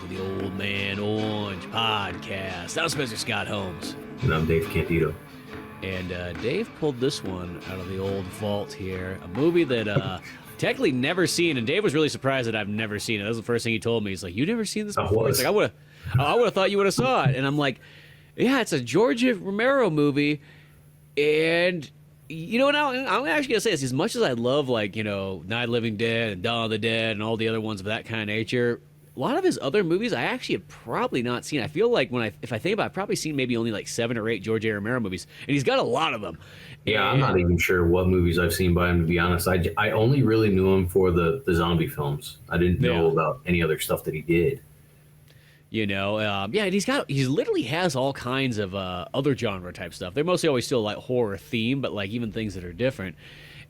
to the Old Man Orange podcast. I'm Spencer Scott Holmes. And I'm Dave Candido. And Dave pulled this one out of the old vault here. A movie that technically never seen, and Dave was really surprised that I've never seen it. That was the first thing he told me. He's like, "You never seen this before?" It's like, I would have thought you would have saw it. And I'm like, yeah, it's a George Romero movie. And you know, now I'm actually gonna say this: as much as I love, like, you know, Night of the Living Dead and Dawn of the Dead and all the other ones of that kind of nature, a lot of his other movies I actually have probably not seen. I feel like if I think about it, I've probably seen maybe only like 7 or 8 George A. Romero movies, and he's got a lot of them. Yeah, I'm not even sure what movies I've seen by him, to be honest. I only really knew him for the zombie films. I didn't know about any other stuff that he did. You know, and he literally has all kinds of other genre type stuff. They're mostly always still like horror theme, but like even things that are different.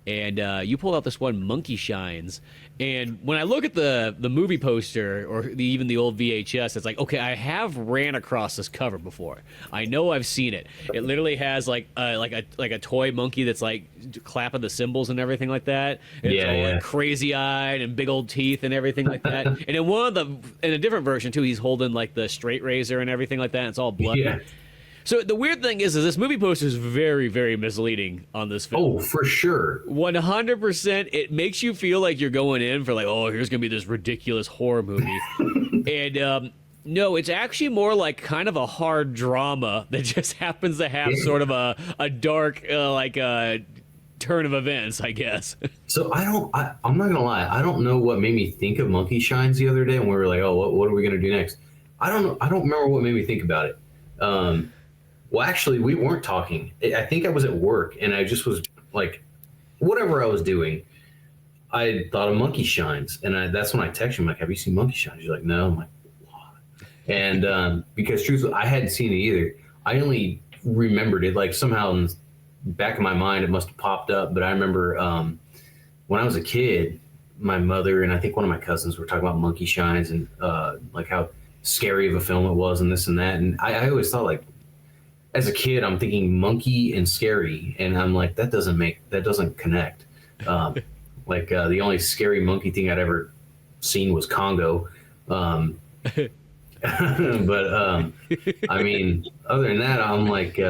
And you pulled out this one, Monkey Shines. And when I look at the movie poster or even the old VHS, it's like, okay, I have ran across this cover before. I know I've seen it. It literally has like a toy monkey that's like clapping the cymbals and everything like that. And it's all like crazy eyed and big old teeth and everything like that. And in a different version too, he's holding like the straight razor and everything like that. And it's all bloody. Yeah. So the weird thing is this movie poster is very, very misleading on this film. Oh, for sure. 100%. It makes you feel like you're going in for like, oh, here's going to be this ridiculous horror movie. And no, it's actually more like kind of a hard drama that just happens to have sort of a dark, turn of events, I guess. So I'm not going to lie. I don't know what made me think of Monkey Shines the other day when we were like, oh, what are we going to do next? I don't know. I don't remember what made me think about it. Well, actually, we weren't talking. I think I was at work, and I just was like, whatever I was doing, I thought of Monkey Shines, and that's when I texted him, like, have you seen Monkey Shines? You're like, no. I'm like, what? And because truthfully, I hadn't seen it either. I only remembered it, like somehow in the back of my mind, it must have popped up. But I remember when I was a kid, my mother and I think one of my cousins were talking about Monkey Shines and like how scary of a film it was and this and that. And I always thought, like, as a kid, I'm thinking monkey and scary, and I'm like, that doesn't connect. The only scary monkey thing I'd ever seen was Congo. But I mean, other than that, I'm like,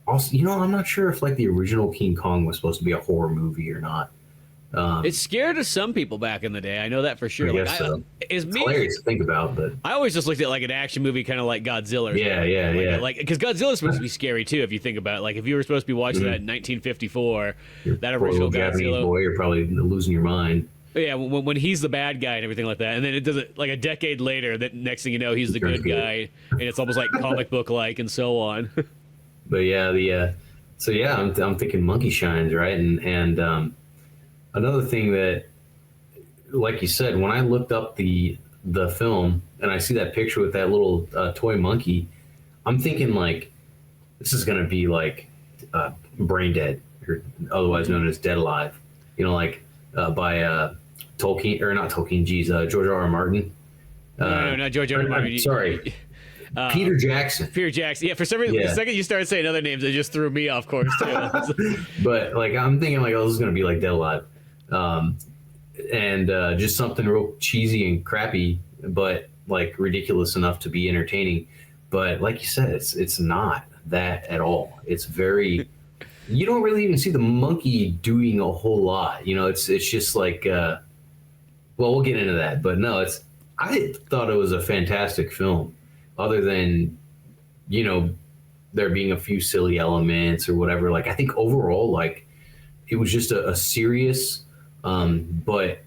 also, you know, I'm not sure if like the original King Kong was supposed to be a horror movie or not. It scared to some people back in the day. I know that for sure. I guess so. It's hilarious to think about, but I always just looked at it like an action movie, kind of like Godzilla. Yeah. Like, because Godzilla's supposed to be scary too, if you think about it. Like, if you were supposed to be watching that in 1954, that original Japanese boy, you're probably losing your mind. Yeah, when he's the bad guy and everything like that, and then it does it like a decade later. That next thing you know, he's the good guy, and it's almost like comic book like, and so on. But yeah, I'm thinking Monkey Shines, right? And another thing that, like you said, when I looked up the film and I see that picture with that little toy monkey, I'm thinking like this is gonna be like Brain Dead, or otherwise known as Dead Alive. You know, like by Tolkien, or not Tolkien. George R. R. Martin. No, not George R. R. Martin. Sorry. Peter Jackson. Peter Jackson. Yeah, for some reason, the second you started saying other names, it just threw me off course too. But like, I'm thinking like, oh, this is gonna be like Dead Alive, and just something real cheesy and crappy, but like ridiculous enough to be entertaining. But like you said, it's not that at all. It's very. You don't really even see the monkey doing a whole lot. You know, it's just like. Well, we'll get into that, but no, I thought it was a fantastic film. Other than, you know, there being a few silly elements or whatever, like I think overall, like it was just a serious, but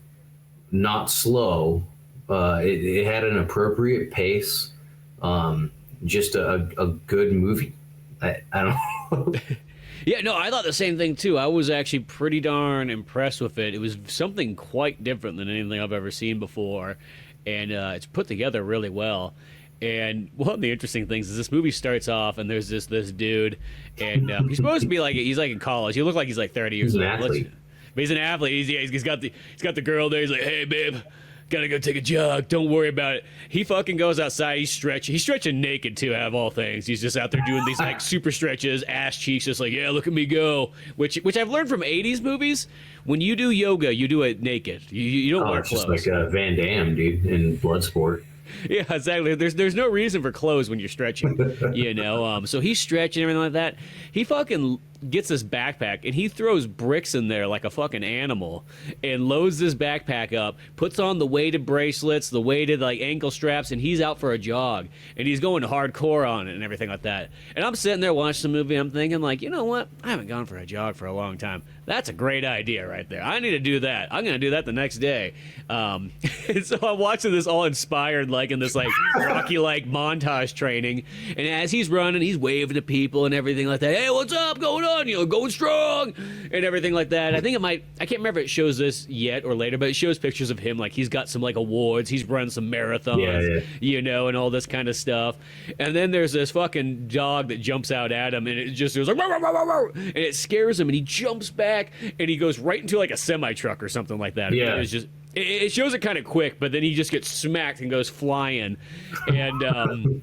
not slow. It had an appropriate pace. Just a good movie. I don't know. Yeah, no, I thought the same thing too. I was actually pretty darn impressed with it. It was something quite different than anything I've ever seen before, and it's put together really well. And one of the interesting things is this movie starts off and there's this dude, and he's supposed to be like, he's like in college. He looks like he's like 30 years old. But he's an athlete. He's got the girl there. He's like, hey babe, gotta go take a jog. Don't worry about it. He fucking goes outside. He's stretching naked too, out of all things. He's just out there doing these like super stretches, ass cheeks, just like, yeah, look at me go. Which I've learned from 80s movies. When you do yoga, you do it naked. You don't wear clothes. It's just like Van Damme, dude, in Bloodsport. Yeah, exactly. There's no reason for clothes when you're stretching, you know. So he's stretching and everything like that. He fucking gets this backpack and he throws bricks in there like a fucking animal, and loads this backpack up, puts on the weighted bracelets, the weighted like ankle straps, and he's out for a jog. And he's going hardcore on it and everything like that. And I'm sitting there watching the movie. I'm thinking like, you know what? I haven't gone for a jog for a long time. That's a great idea right there. I need to do that. I'm gonna do that the next day. And so I'm watching this all inspired, like in this like Rocky like montage training. And as he's running, he's waving to people and everything like that. Hey, what's up? Going on? You know, going strong and everything like that. I think it might. I can't remember if it shows this yet or later, but it shows pictures of him like he's got some like awards. He's run some marathons, you know, and all this kind of stuff. And then there's this fucking dog that jumps out at him, and it just goes like, "Row, row, row, row, row," and it scares him, and he jumps back and he goes right into like a semi truck or something like that. Yeah. It's just. It shows it kind of quick, but then he just gets smacked and goes flying. And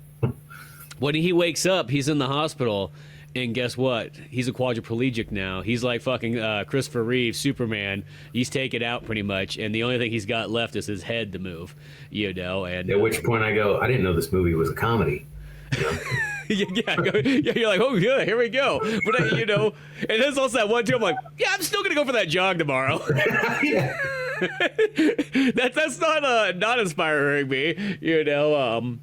when he wakes up, he's in the hospital, and guess what? He's a quadriplegic now. He's like fucking Christopher Reeve, Superman. He's taken out pretty much, and the only thing he's got left is his head to move, you know. And at which point I go, I didn't know this movie was a comedy. You know? yeah, you're like, oh yeah, here we go. But you know, and there's also that one too. I'm like, yeah, I'm still gonna go for that jog tomorrow. Yeah. That's not inspiring me, you know.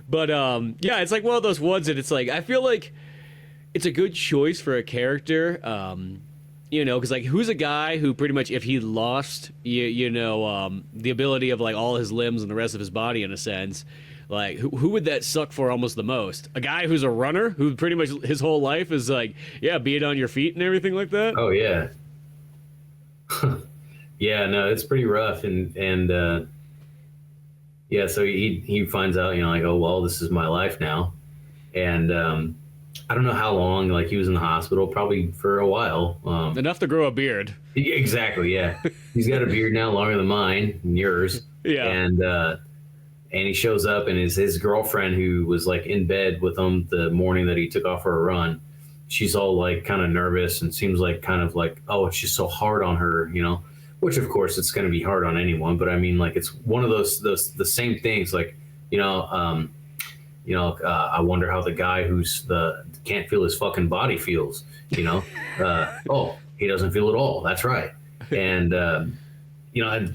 But yeah, it's like one of those ones that it's like I feel like it's a good choice for a character, you know, because like who's a guy who pretty much if he lost you know the ability of like all his limbs and the rest of his body in a sense. Like, who would that suck for almost the most? A guy who's a runner, who pretty much his whole life is like, yeah, being on your feet and everything like that? Oh, yeah. Yeah, no, it's pretty rough. And yeah, so he finds out, you know, like, oh, well, this is my life now. And I don't know how long, like, he was in the hospital, probably for a while. Enough to grow a beard. Exactly, yeah. He's got a beard now longer than mine and yours. Yeah. And he shows up, and his girlfriend, who was like in bed with him the morning that he took off for a run, she's all like kind of nervous and seems like kind of like, oh, it's just so hard on her, you know, which of course it's going to be hard on anyone. But I mean, like, it's one of those the same things, like, I wonder how the guy who's can't feel his fucking body feels, you know. Oh, he doesn't feel it all. That's right. And you know,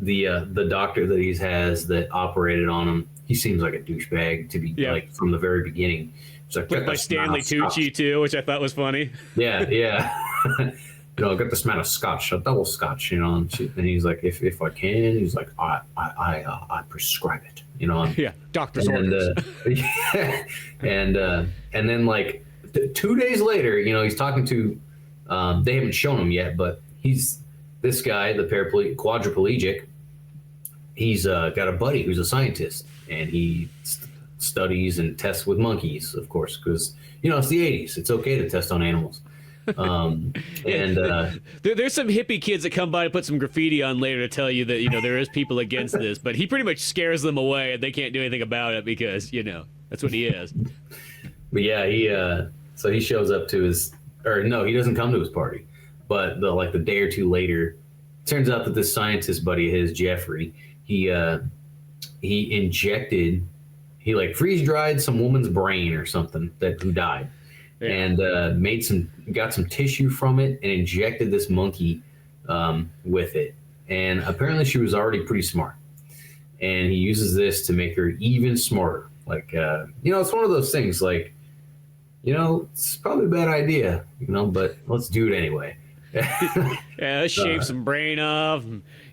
the doctor that he has that operated on him, he seems like a douchebag to be like from the very beginning. It's like played by Stanley Tucci too, which I thought was funny. Yeah. You know, got this man of scotch, a double scotch, you know, and he's like, if I can, he's like, I prescribe it, you know. Yeah, doctor's orders. And then like 2 days later, you know, he's talking to, they haven't shown him yet, but this guy, the quadriplegic, he's got a buddy who's a scientist, and he studies and tests with monkeys, of course, because, you know, it's the 80s. It's okay to test on animals. And there's some hippie kids that come by and put some graffiti on later to tell you that, you know, there is people against this, but he pretty much scares them away and they can't do anything about it because, you know, that's what he is. But yeah, so he shows up to he doesn't come to his party, but the day or two later, turns out that this scientist buddy of his, Jeffrey, he like freeze dried some woman's brain or something who died. Yeah. And got some tissue from it and injected this monkey with it. And apparently she was already pretty smart. And he uses this to make her even smarter. Like, you know, it's one of those things like, you know, it's probably a bad idea, you know, but let's do it anyway. Yeah, let's shave some brain off,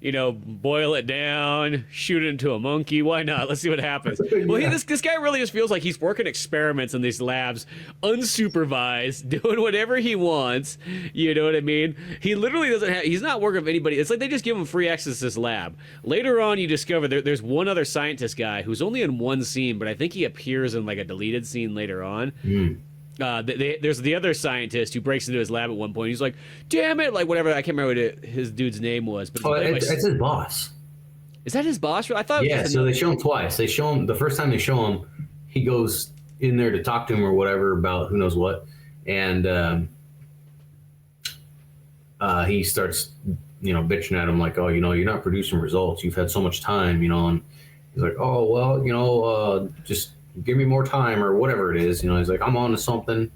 you know, boil it down, shoot it into a monkey. Why not? Let's see what happens. Well, this guy really just feels like he's working experiments in these labs, unsupervised, doing whatever he wants. You know what I mean? He literally he's not working with anybody. It's like they just give him free access to this lab. Later on, you discover there's one other scientist guy who's only in one scene, but I think he appears in like a deleted scene later on. There's the other scientist who breaks into his lab at one point. He's like, "Damn it!" Like whatever. I can't remember what his dude's name was. But it's his boss. Is that his boss? I thought. Yeah. So they show him twice. They show him the first time they show him, he goes in there to talk to him or whatever about who knows what, and he starts, you know, bitching at him like, "Oh, you know, you're not producing results. You've had so much time, you know." He's like, oh well, just give me more time or whatever it is. He's like, I'm on to something,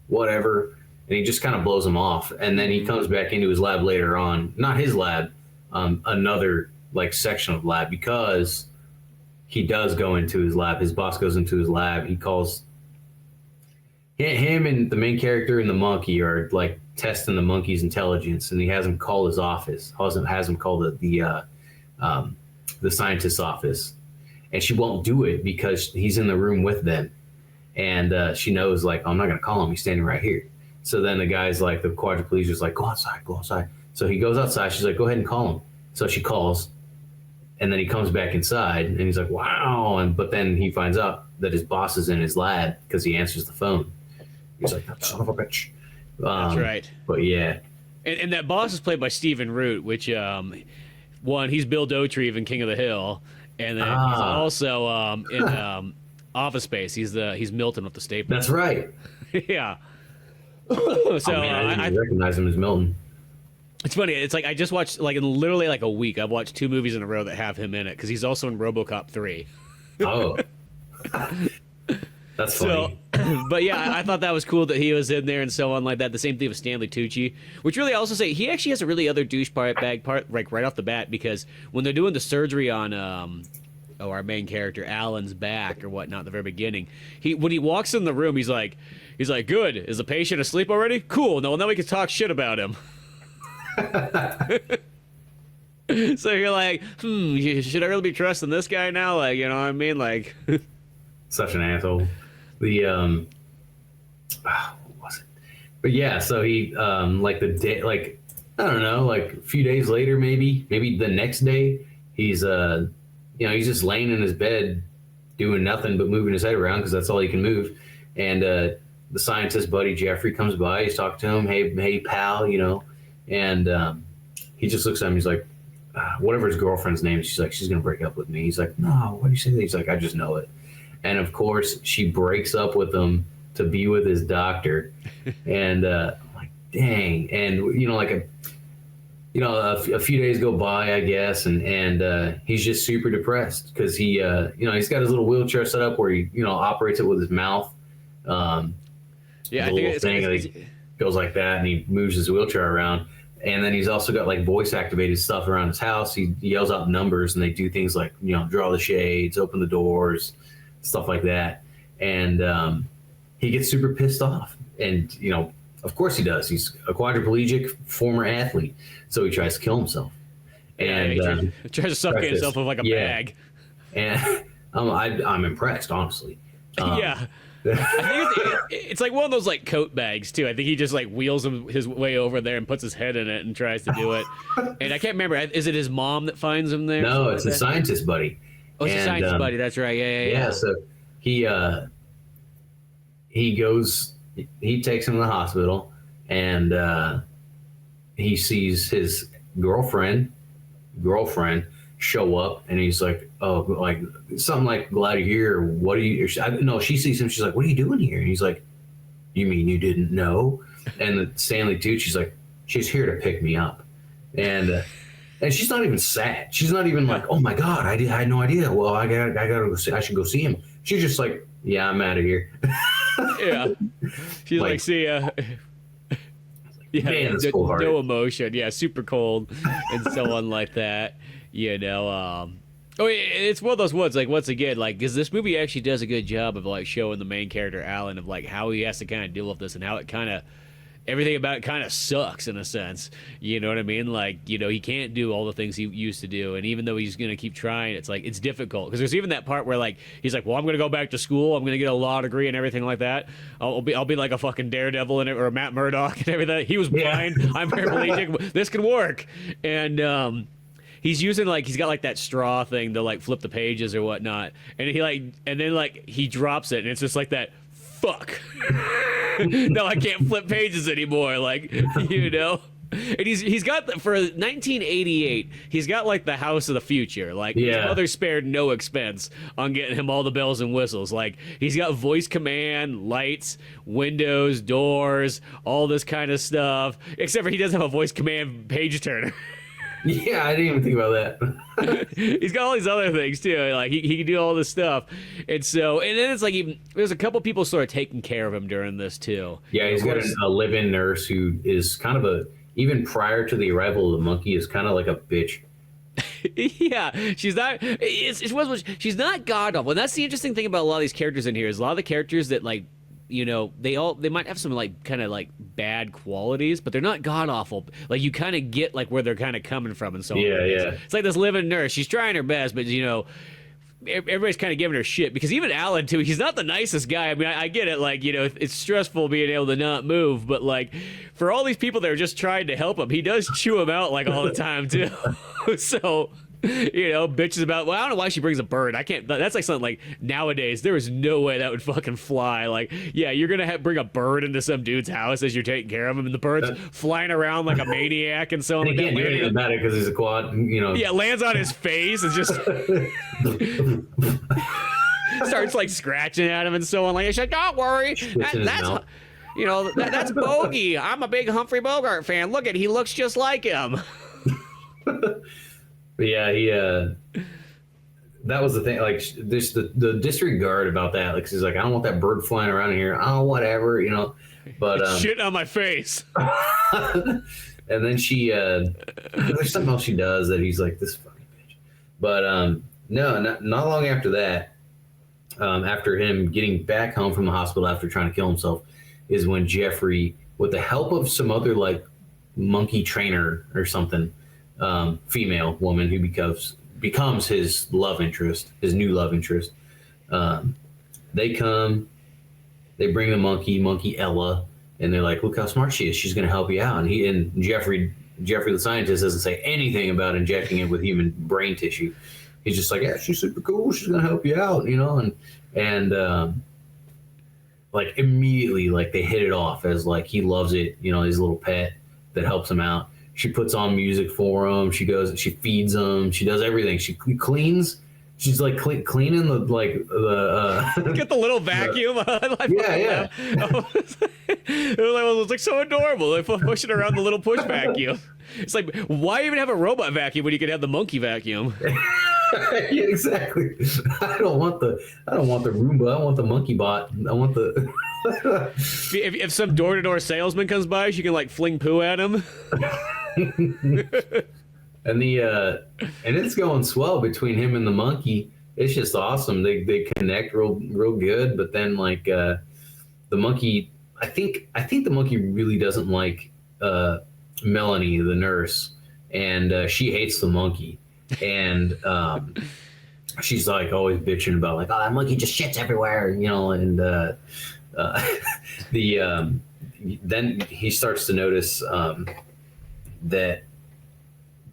whatever, and he just kind of blows him off. And then he comes back into his lab later on, not his lab, another like section of lab, because he does go into his lab. His boss goes into his lab. He calls him and the main character and the monkey are like testing the monkey's intelligence, and he has him call his office. Has him call the scientist's office, and she won't do it because he's in the room with them, and she knows like, oh, I'm not gonna call him. He's standing right here. So then the guy's like, the quadriplegic's like, go outside, go outside. So he goes outside. She's like, go ahead and call him. So she calls, and then he comes back inside, and he's like, wow. But then he finds out that his boss is in his lab because he answers the phone. He's like, that son of a bitch. That's right. But yeah. And that boss is played by Stephen Root, which one, he's Bill Dauterive in King of the Hill, and then he's also in Office Space. He's Milton with the staple. That's right. Yeah. So I didn't recognize him as Milton. It's funny. It's like I just watched, like, in literally like a week, I've watched 2 movies in a row that have him in it, because he's also in RoboCop 3. Oh. That's funny. So, but yeah, I thought that was cool that he was in there and so on like that. The same thing with Stanley Tucci, which really I also say he actually has a really other douchebag part, like right off the bat, because when they're doing the surgery on our main character Alan's back or whatnot at the very beginning, when he walks in the room, he's like, good, is the patient asleep already? Cool. No, now we can talk shit about him. So you're like, should I really be trusting this guy now? Like, you know what I mean? Like, such an asshole. What was it? But yeah, so he like the day, like, I don't know, like a few days later, maybe the next day, he's he's just laying in his bed doing nothing but moving his head around because that's all he can move. And the scientist buddy Jeffrey comes by. He's talking to him, hey pal, and he just looks at him. He's like, whatever his girlfriend's name is, she's like, she's gonna break up with me. He's like, no, why do you say that? He's like, I just know it. And of course, she breaks up with him to be with his doctor. And I'm like, dang. And a few days go by, I guess, and he's just super depressed because he's got his little wheelchair set up where he operates it with his mouth. Yeah, I think it goes like that, and he moves his wheelchair around. And then he's also got like voice activated stuff around his house. He yells out numbers, and they do things like draw the shades, open the doors, stuff like that. And he gets super pissed off, and of course he does. He's a quadriplegic former athlete, so he tries to kill himself. And he tries to suffocate himself with like a bag. And I'm impressed, honestly. Yeah. I think it's like one of those like coat bags too. I think he just like wheels his way over there and puts his head in it and tries to do it. And I can't remember. Is it his mom that finds him there? No, it's a scientist buddy. Oh, it's a scientist buddy. That's right. Yeah. So he takes him to the hospital, and he sees his girlfriend show up, and he's like, oh, like something like, glad you're here. What are you? No, she sees him. She's like, what are you doing here? And he's like, you mean you didn't know? And the Stanley Tucci's like, she's here to pick me up, and she's not even sad. She's not even like, oh my god, I had no idea. Well, I gotta go see. I should go see him. She's just like, yeah, I'm out of here. Yeah, she's like, see ya. Yeah, man, no emotion. Yeah, super cold and so on like that. It's one of those ones, like, once again, like, because this movie actually does a good job of like showing the main character Alan of like how he has to kind of deal with this and how it kind of everything about it kind of sucks in a sense. You know what I mean? Like, he can't do all the things he used to do, and even though he's gonna keep trying, it's like it's difficult because there's even that part where like he's like, well, I'm gonna go back to school, I'm gonna get a law degree and everything like that. I'll be like a fucking Daredevil and or a Matt Murdock and everything. He was blind. Yeah. I'm paraplegic. This can work. And he's using like he's got like that straw thing to like flip the pages or whatnot, and he drops it, and it's just like that. Fuck. No, I can't flip pages anymore. Like, And he's got for 1988. He's got like the house of the future. Like his mother spared no expense on getting him all the bells and whistles. Like he's got voice command, lights, windows, doors, all this kind of stuff. Except for he doesn't have a voice command page turner. Yeah, I didn't even think about that. He's got all these other things too. Like he can do all this stuff, and then it's like even there's a couple people sort of taking care of him during this too. Yeah, Of he's got course, a live-in nurse who is kind of a, even prior to the arrival of the monkey, is kind of like a bitch. yeah, she's not. She's not god awful. And that's the interesting thing about a lot of these characters in here is a lot of the characters that like, they might have some like kind of like bad qualities, but they're not god awful. Like you kind of get like where they're kind of coming from and so on. Yeah, yeah. It's like this living nurse. She's trying her best, but everybody's kind of giving her shit because even Alan too, he's not the nicest guy. I mean, I get it, like, it's stressful being able to not move, but like for all these people that are just trying to help him, he does chew him out like all the time too. So bitches about, well, I don't know why she brings a bird. I can't, that's like something like nowadays, there is no way that would fucking fly. Like, yeah, you're gonna bring a bird into some dude's house as you're taking care of him, and the bird's flying around like a maniac and so on. He can't do anything about it because he's a quad, Yeah, lands on his face and just starts like scratching at him and so on. Like, she's like, don't worry, that's Bogey. I'm a big Humphrey Bogart fan. Look he looks just like him. But yeah, that was the thing. Like, this the disregard about that. Like, she's like, I don't want that bird flying around in here. Oh, whatever, But shit on my face. And then she, there's something else she does that he's like, this fucking bitch. But no, not long after that, after him getting back home from the hospital after trying to kill himself, is when Jeffrey, with the help of some other like monkey trainer or something, female woman who becomes his love interest, his new love interest. They bring the monkey Ella, and they're like, look how smart she is. She's going to help you out. And Jeffrey the scientist doesn't say anything about injecting it with human brain tissue. He's just like, yeah, she's super cool. She's going to help you out, and like immediately, like they hit it off as like he loves it, his little pet that helps him out. She puts on music for him. She goes, she feeds him. She does everything. She cleans. She's like cleaning the get the little vacuum. Yeah. It was like so adorable. Like pushing around the little push vacuum. It's like, why even have a robot vacuum when you could have the monkey vacuum? Yeah, exactly. I don't want the Roomba. I want the monkey bot. I want the. if some door-to-door salesman comes by, she can like fling poo at him. And it's going swell between him and the monkey. It's just awesome. They connect real good. But then like the monkey, I think the monkey really doesn't like Melanie, the nurse, and she hates the monkey. And she's like always bitching about like, oh, that monkey just shits everywhere, and then he starts to notice that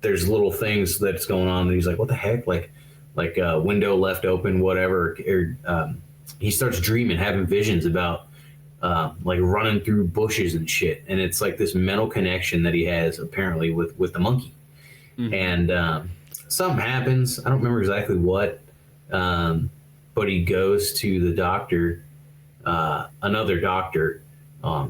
there's little things that's going on, and he's like, what the heck, like window left open, whatever. He starts dreaming, having visions about like running through bushes and shit, and it's like this mental connection that he has apparently with the monkey. Mm-hmm. And something happens. I don't remember exactly what, but he goes to the doctor, another doctor,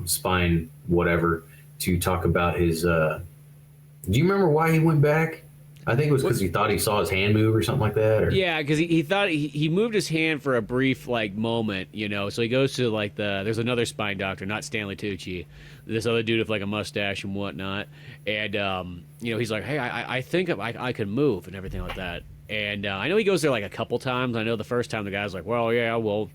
spine whatever, to talk about his. Do you remember why he went back? I think it was because he thought he saw his hand move or something like that. Or? Yeah, because he thought he moved his hand for a brief like moment, So he goes to like there's another spine doctor, not Stanley Tucci, this other dude with like a mustache and whatnot, and he's like, hey, I think I can move and everything like that, and I know he goes there like a couple times. I know the first time the guy's like, well, yeah, well,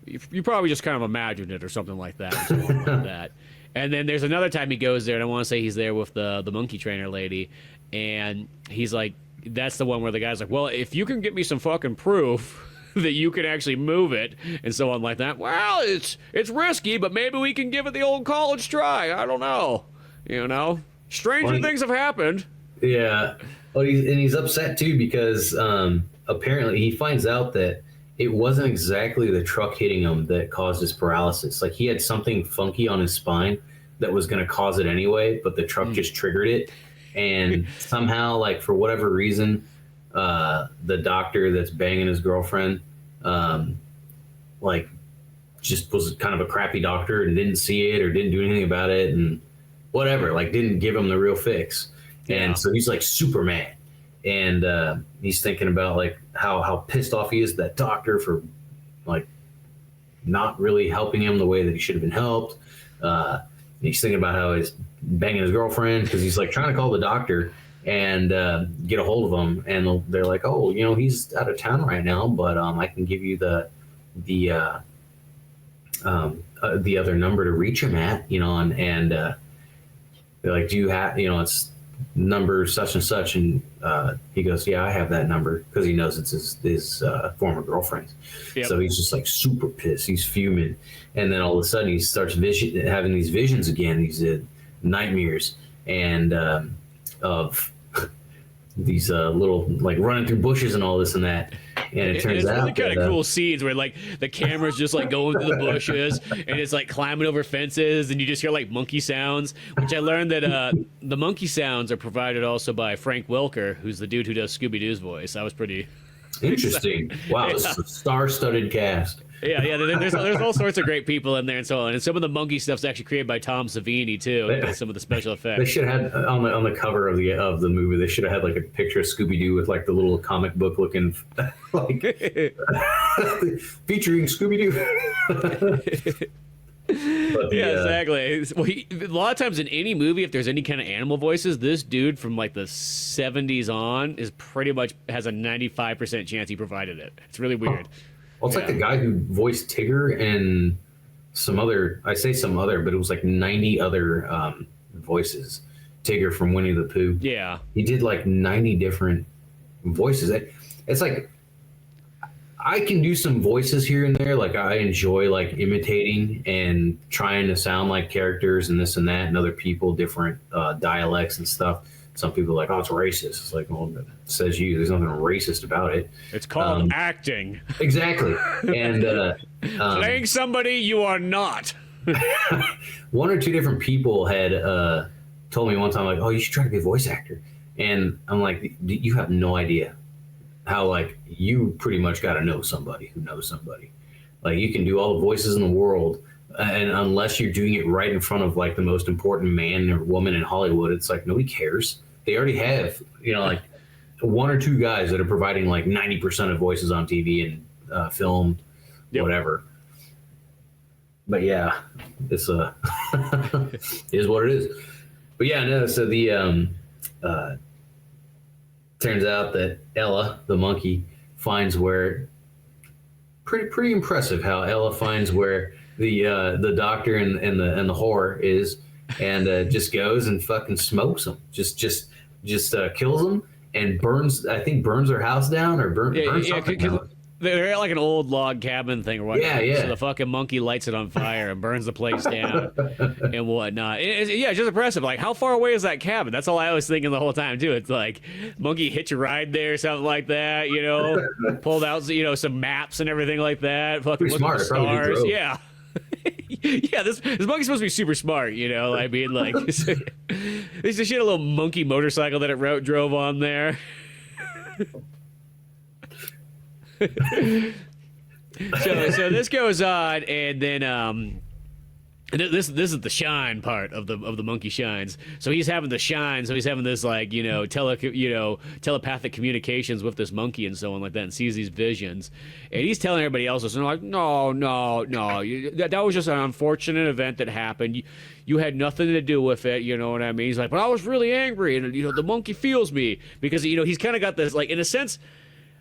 you probably just kind of imagined it or something like that, or something like that. And then there's another time he goes there, and I want to say he's there with the monkey trainer lady, and he's like, that's the one where the guy's like, well, if you can get me some fucking proof that you can actually move it, and so on like that, well, it's risky, but maybe we can give it the old college try. I don't know. Stranger things have happened. Yeah. Well, he's upset too because apparently he finds out that it wasn't exactly the truck hitting him that caused his paralysis. Like he had something funky on his spine that was going to cause it anyway, but the truck just triggered it. And somehow, like for whatever reason, the doctor that's banging his girlfriend, like just was kind of a crappy doctor and didn't see it or didn't do anything about it and whatever, like didn't give him the real fix. Yeah. And so he's like super mad, and he's thinking about like how pissed off he is at that doctor for like not really helping him the way that he should have been helped. He's thinking about how he's banging his girlfriend because he's like trying to call the doctor and get a hold of him, and they're like, oh, you know, he's out of town right now, but I can give you the the other number to reach him at, you know, and they're like, do you have, you know, it's number such and such, and he goes, yeah, I have that number, because he knows it's his former girlfriend's. Yep. So he's just like super pissed, he's fuming, and then all of a sudden he starts having these visions again, these nightmares, and of these little like running through bushes and all this and that. And it turns out it's really kind of cool scenes where like the camera's just like going through the bushes and it's like climbing over fences, and you just hear like monkey sounds, which I learned that the monkey sounds are provided also by Frank Welker, who's the dude who does Scooby-Doo's voice. That was pretty interesting. Wow, Yeah. it's a star-studded cast. Yeah. There's all sorts of great people in there and so on. And some of the monkey stuff's actually created by Tom Savini too. He does some of the special They effects. should have had on the cover of the movie. They should have had like a picture of Scooby Doo with like the little comic book looking, like featuring Scooby Doo. Yeah, exactly. Well, a lot of times in any movie, if there's any kind of animal voices, this dude from like the 70s on is pretty much has a 95% chance he provided it. It's really weird. Well, it's like the guy who voiced Tigger and some other. I say some other, but it was like 90 other voices. Tigger from Winnie the Pooh. Yeah. He did like 90 different voices. It's like I can do some voices here and there. Like I enjoy like imitating and trying to sound like characters and this and that and other people, different dialects and stuff. Some people are like, oh, it's racist. It's like, well, it says you. There's nothing racist about it. It's called acting. Exactly. And Playing somebody you are not. one or two different people had told me one time, like, oh, you should try to be a voice actor. And I'm like, you have no idea how, like, you pretty much got to know somebody who knows somebody. Like, you can do all the voices in the world, and unless you're doing it right in front of, like, the most important man or woman in Hollywood, it's like, nobody cares. They already have, you know, like, one or two guys that are providing, like, 90% of voices on TV and film, whatever. But, yeah, it's is what it is. But, yeah, no, so the turns out that Ella, the monkey, finds where pretty impressive how Ella finds where the doctor and the whore is, and just goes and fucking smokes him, just kills him and burns her house down or burns something down. They're at like an old log cabin thing or whatnot. Yeah. So the fucking monkey lights it on fire and burns the place down and whatnot. It's just impressive. Like, how far away is that cabin? That's all I was thinking the whole time, too. It's like, monkey hitch a ride there, something like that, you know? Pulled out, you know, some maps and everything like that. Fucking look at the stars. Yeah. Yeah, this monkey's supposed to be super smart, you know? I mean, like, she had a little monkey motorcycle that it drove on there. So this goes on, and then this is the shine part of the monkey shines. So he's having the shine. So he's having this like telepathic communications with this monkey and so on like that, and sees these visions, and he's telling everybody else, and they're like, no, that was just an unfortunate event that happened. You had nothing to do with it, you know what I mean? He's like, but I was really angry, and the monkey feels me because he's kind of got this, like, in a sense.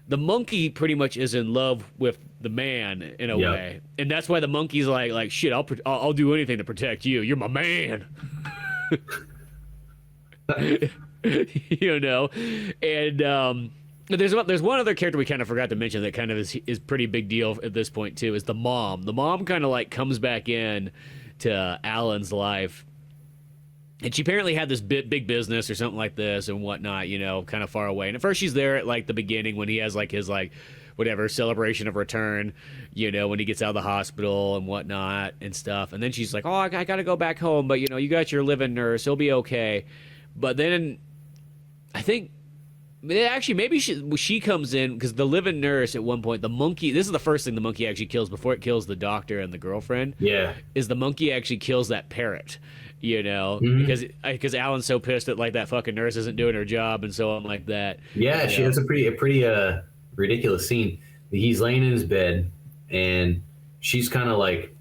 The monkey pretty much is in love with the man in a way, and that's why the monkey's like shit. I'll do anything to protect you. You're my man. You know, and there's one other character we kind of forgot to mention that kind of is pretty big deal at this point too. Is the mom? The mom kind of like comes back in to Alan's life. And she apparently had this big business or something like this and whatnot, kind of far away. And at first she's there at like the beginning when he has like his like whatever celebration of return, when he gets out of the hospital and whatnot and stuff. And then she's like, oh, I got to go back home. But, you got your live-in nurse. He'll be okay. But then I think actually maybe she comes in because the live-in nurse at one point, the monkey, this is the first thing the monkey actually kills before it kills the doctor and the girlfriend. Yeah. Is the monkey actually kills that parrot. you know, because Alan's so pissed that like that fucking nurse isn't doing her job and so on like that. Yeah, she has a pretty ridiculous scene. He's laying in his bed, and she's kind of like,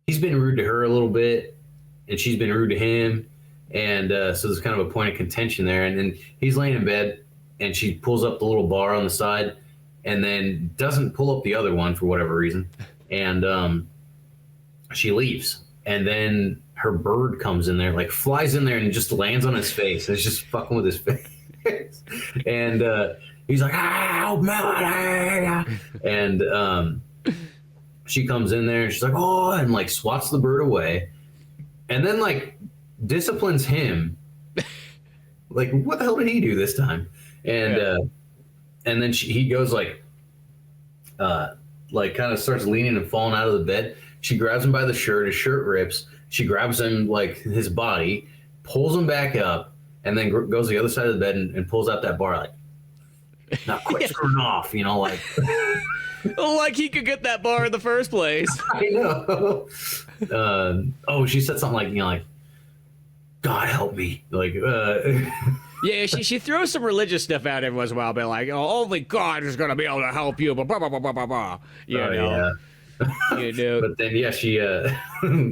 he's been rude to her a little bit, and she's been rude to him, and so there's kind of a point of contention there. And then he's laying in bed, and she pulls up the little bar on the side, and then doesn't pull up the other one for whatever reason, and she leaves. And then her bird comes in there, like flies in there and just lands on his face. It's just fucking with his face. And he's like, "Ow, Melody!" And she comes in there and she's like, "Oh," and like swats the bird away. And then like disciplines him. Like, what the hell did he do this time? And then he goes like kind of starts leaning and falling out of the bed. She grabs him by the shirt. His shirt rips. She grabs him like his body, pulls him back up, and then goes to the other side of the bed and pulls out that bar like, "Now quit screwing off," you know, like. Like he could get that bar in the first place. I know. She said something like, you know, like, "God help me," like. Yeah, she throws some religious stuff out every once in a while, but like, "Oh, only God is gonna be able to help you." Blah, blah, blah, blah, blah, blah. You know. Yeah. You know. But then she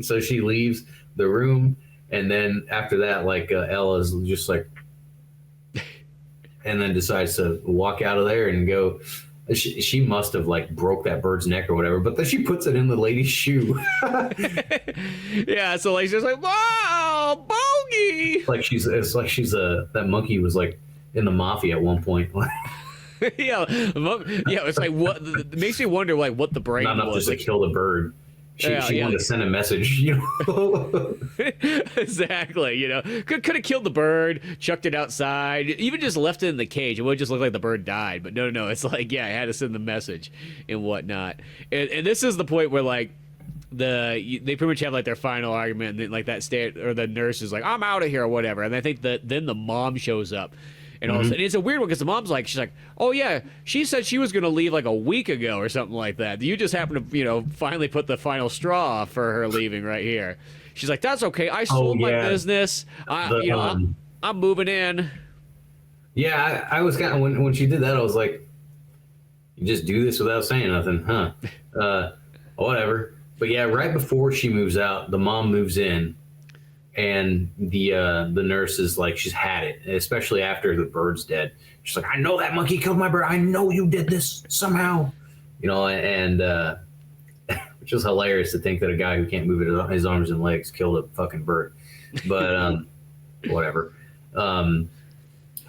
so she leaves the room, and then after that, like Ella's just like, and then decides to walk out of there and go. She must have like broke that bird's neck or whatever, but then she puts it in the lady's shoe. Yeah, so like she's like, "Wow, bogey!" It's like she's that monkey was like in the mafia at one point. yeah, it's like what it makes me wonder like what the brain Not enough was just like, to kill the bird. She wanted to send a message, you know. Exactly, you know, could have killed the bird, chucked it outside, even just left it in the cage. It would just look like the bird died, but no, it's like, yeah, I had to send the message and whatnot. And this is the point where like they pretty much have like their final argument, and then like the nurse is like, "I'm out of here" or whatever, and I think that then the mom shows up. And all of a sudden, it's a weird one because the mom's like, she's like, "Oh yeah, she said she was going to leave like a week ago or something like that. You just happen to, you know, finally put the final straw for her leaving right here." She's like, "That's okay. I sold my business. I'm moving in." Yeah, I was kind of when she did that, I was like, "You just do this without saying nothing, huh?" Whatever. But yeah, right before she moves out, the mom moves in. And the nurse is like, she's had it, especially after the bird's dead. She's like, "I know that monkey killed my bird. I know you did this somehow," you know. And which is hilarious to think that a guy who can't move his arms and legs killed a fucking bird. But whatever. But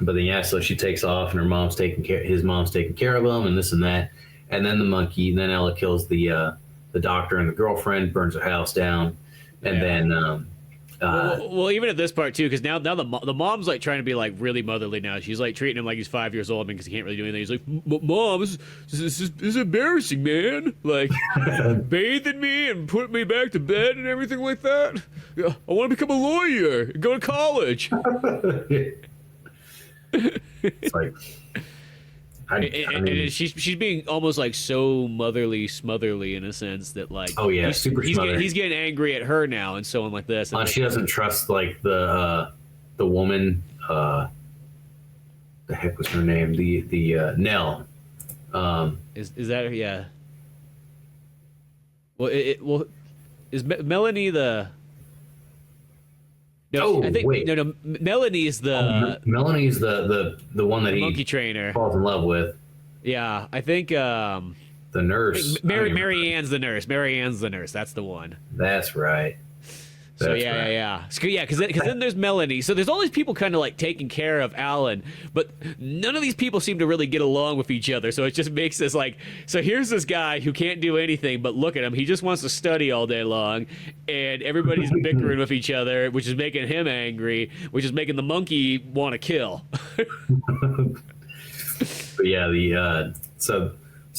then yeah, so she takes off, and his mom's taking care of him, and this and that. And then then Ella kills the doctor and the girlfriend, burns her house down, and then. Well, even at this part too, because now the mom's like trying to be like really motherly now. She's like treating him like he's 5 years old because he can't really do anything. He's like, "Mom, this is embarrassing, man. Like bathing me and putting me back to bed and everything like that. I want to become a lawyer and go to college." It's like, and she's being almost like so motherly, smotherly in a sense that like, oh yeah, he's getting angry at her now and so on like this. And she doesn't trust like the woman. The heck was her name? The Nell. Is that her? Yeah. Well, is Melanie the? No, I think wait. No. Melanie's the. Melanie's the one that he monkey trainer falls in love with. Yeah, I think. The nurse. Mary Ann's the nurse. Mary Ann's the nurse. That's the one. That's right. So yeah. So, yeah, because then there's Melanie. So there's all these people kind of like taking care of Alan, but none of these people seem to really get along with each other. So it just makes this like, so here's this guy who can't do anything, but look at him. He just wants to study all day long, and everybody's bickering with each other, which is making him angry, which is making the monkey want to kill. But yeah, so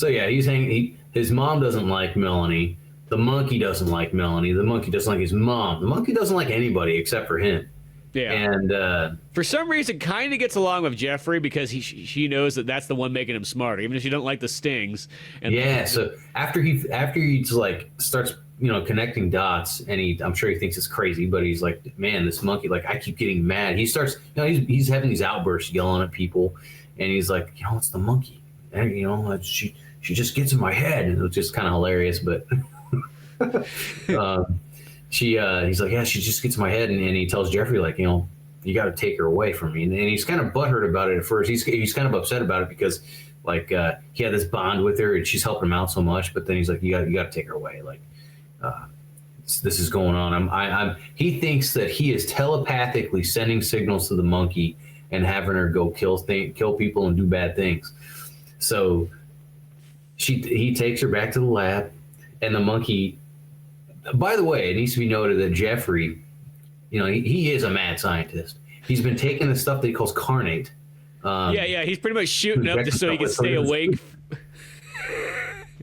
yeah, his mom doesn't like Melanie. The monkey doesn't like Melanie. The monkey doesn't like his mom. The monkey doesn't like anybody except for him. Yeah. And for some reason, kind of gets along with Jeffrey because she knows that's the one making him smarter, even if she don't like the stings. And yeah. So after he like starts connecting dots, and I'm sure he thinks it's crazy, but he's like, man, this monkey, like, I keep getting mad. He starts, he's having these outbursts, yelling at people, and he's like, it's the monkey, and she just gets in my head, and it's just kind of hilarious, but he's like, yeah, she just gets in my head, and he tells Jeffrey, like, you got to take her away from me, and he's kind of butthurt about it at first. He's kind of upset about it because, like, he had this bond with her, and she's helping him out so much, but then he's like, you got to take her away, like, this is going on. He thinks that he is telepathically sending signals to the monkey and having her go kill people and do bad things. So he takes her back to the lab, and the monkey. By the way, it needs to be noted that Jeffrey, he is a mad scientist. He's been taking the stuff that he calls carnate. He's pretty much shooting up just so he can stay awake.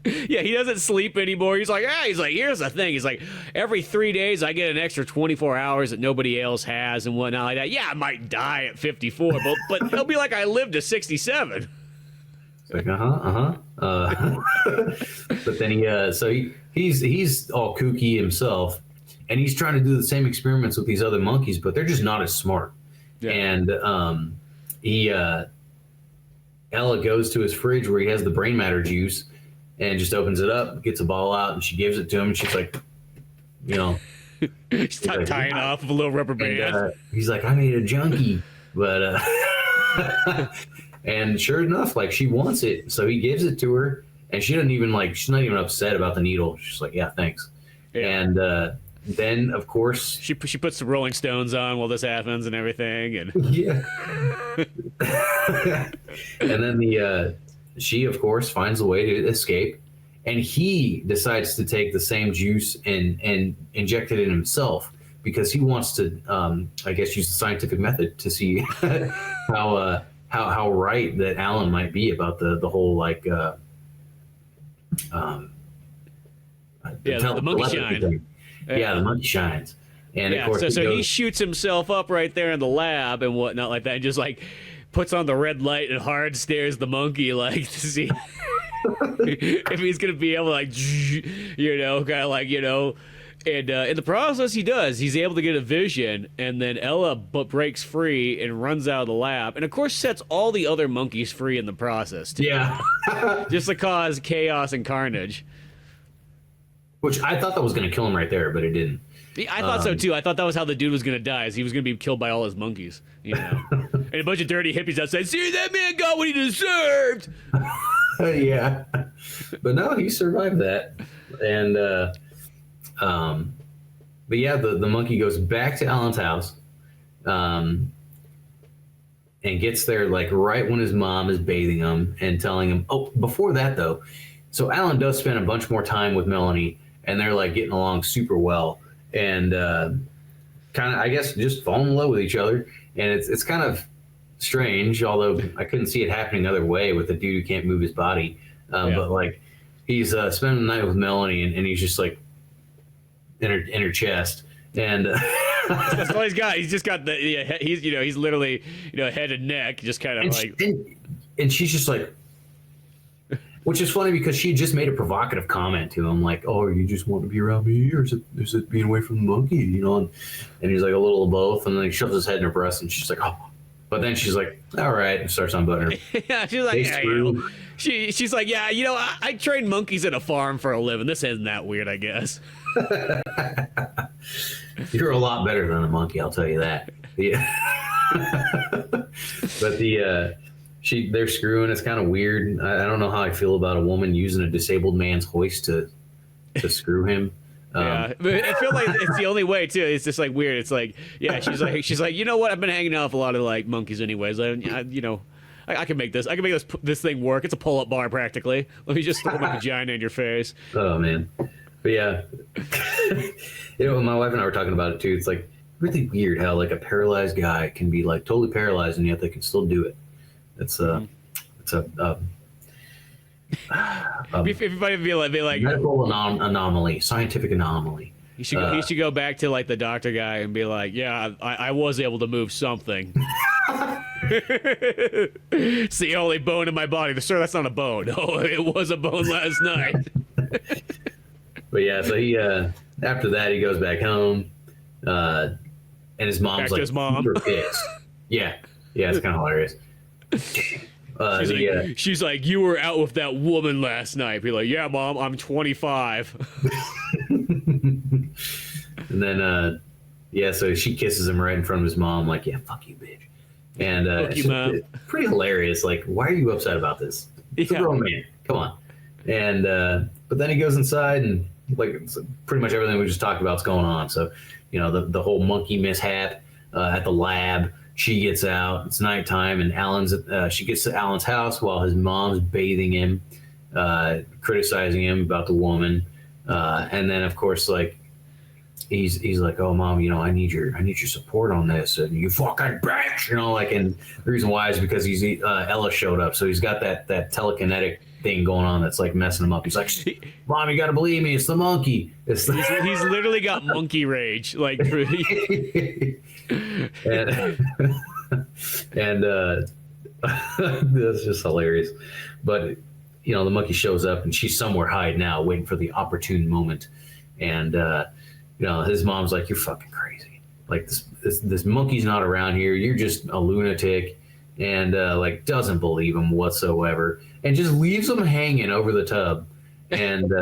Yeah, he doesn't sleep anymore. He's like, here's the thing. He's like, every 3 days I get an extra 24 hours that nobody else has and whatnot like that. Yeah, I might die at 54, but it'll be like I lived to 67. It's like, but then he's all kooky himself, and he's trying to do the same experiments with these other monkeys, but they're just not as smart. Yeah. And Ella goes to his fridge where he has the brain matter juice, and just opens it up, gets a ball out, and she gives it to him, and she's like, she's tying off with a little rubber band. He's like, I need a junkie, but and sure enough, like, she wants it, so he gives it to her, and she's not even upset about the needle. She's like, yeah, thanks. Yeah. And then, of course, she puts the Rolling Stones on while this happens and everything, and yeah. And then she, of course, finds a way to escape, and he decides to take the same juice and inject it in himself because he wants to, I guess, use the scientific method to see how right that Alan might be about the whole, like, the monkey shine. Thing. Yeah, the monkey shines. And of course, so he shoots himself up right there in the lab and whatnot like that, and just like puts on the red light and hard stares the monkey, like, to see if he's gonna be able to, like, kind of like, and in the process he's able to get a vision, and then Ella breaks free and runs out of the lab, and of course sets all the other monkeys free in the process too. Yeah. Just to cause chaos and carnage. Which I thought that was going to kill him right there, but it didn't. I thought so too. I thought that was how the dude was going to die. Is he was going to be killed by all his monkeys, and a bunch of dirty hippies outside. See, that man got what he deserved. Yeah, but no, he survived that, and but yeah, the monkey goes back to Alan's house, and gets there like right when his mom is bathing him and telling him. Oh, before that though, so Alan does spend a bunch more time with Melanie, and they're like getting along super well, and kind of, I guess, just fall in love with each other, and it's kind of strange, although I couldn't see it happening another way with a dude who can't move his body, but like he's spending the night with Melanie, and he's just like in her chest, and that's all he's got. He's just got he's literally head and neck, just kind of like, and she's just like, which is funny because she just made a provocative comment to him, like, "Oh, you just want to be around me, or is it being away from the monkey?" And he's like, a little of both, and then he shoves his head in her breast, and she's like, "Oh," but then she's like, "All right," and starts unbuttoning her. Yeah, she's like, she's like, yeah, I train monkeys at a farm for a living. This isn't that weird, I guess. You're a lot better than a monkey, I'll tell you that. Yeah. But they're screwing. It's kind of weird. I don't know how I feel about a woman using a disabled man's hoist to screw him. Yeah, but I feel like it's the only way too. It's just like weird. It's like, yeah, she's like, you know what? I've been hanging out with a lot of like monkeys, anyways. I can make this. I can make this thing work. It's a pull-up bar practically. Let me just throw my vagina in your face. Oh man, but yeah, my wife and I were talking about it too. It's like really weird how like a paralyzed guy can be like totally paralyzed and yet they can still do it. Everybody be like medical anomaly, scientific anomaly. He should go back to like the doctor guy and be like, yeah, I was able to move something. It's the only bone in my body. Sir, that's not a bone. Oh, it was a bone last night. But yeah, so he after that he goes back home, and his mom's Back to like his mom. super pissed. Yeah, it's kind of hilarious. She's like, you were out with that woman last night. Be like, yeah, mom, I'm 25. And then so she kisses him right in front of his mom, like, yeah, fuck you, bitch. And Fuck you, Mom. it's pretty hilarious. Like, why are you upset about this? It's a grown man. Come on. And but then he goes inside and like pretty much everything we just talked about is going on. So, you know, the whole monkey mishap at the lab. She gets out. It's nighttime, and she gets to Alan's house while his mom's bathing him, criticizing him about the woman. And then, of course, like he's like, "Oh, mom, you know, I need your support on this." And you fucking bitch, you know, like. And the reason why is because Ella showed up, so he's got that telekinetic thing going on that's like messing him up. He's like, "Mom, you gotta believe me, it's the monkey." He's literally got monkey rage, like. and that's just hilarious. But you know, the monkey shows up and she's somewhere hiding out, waiting for the opportune moment. And you know, his mom's like, "You're fucking crazy. Like this monkey's not around here. You're just a lunatic." And like doesn't believe him whatsoever, and just leaves him hanging over the tub. And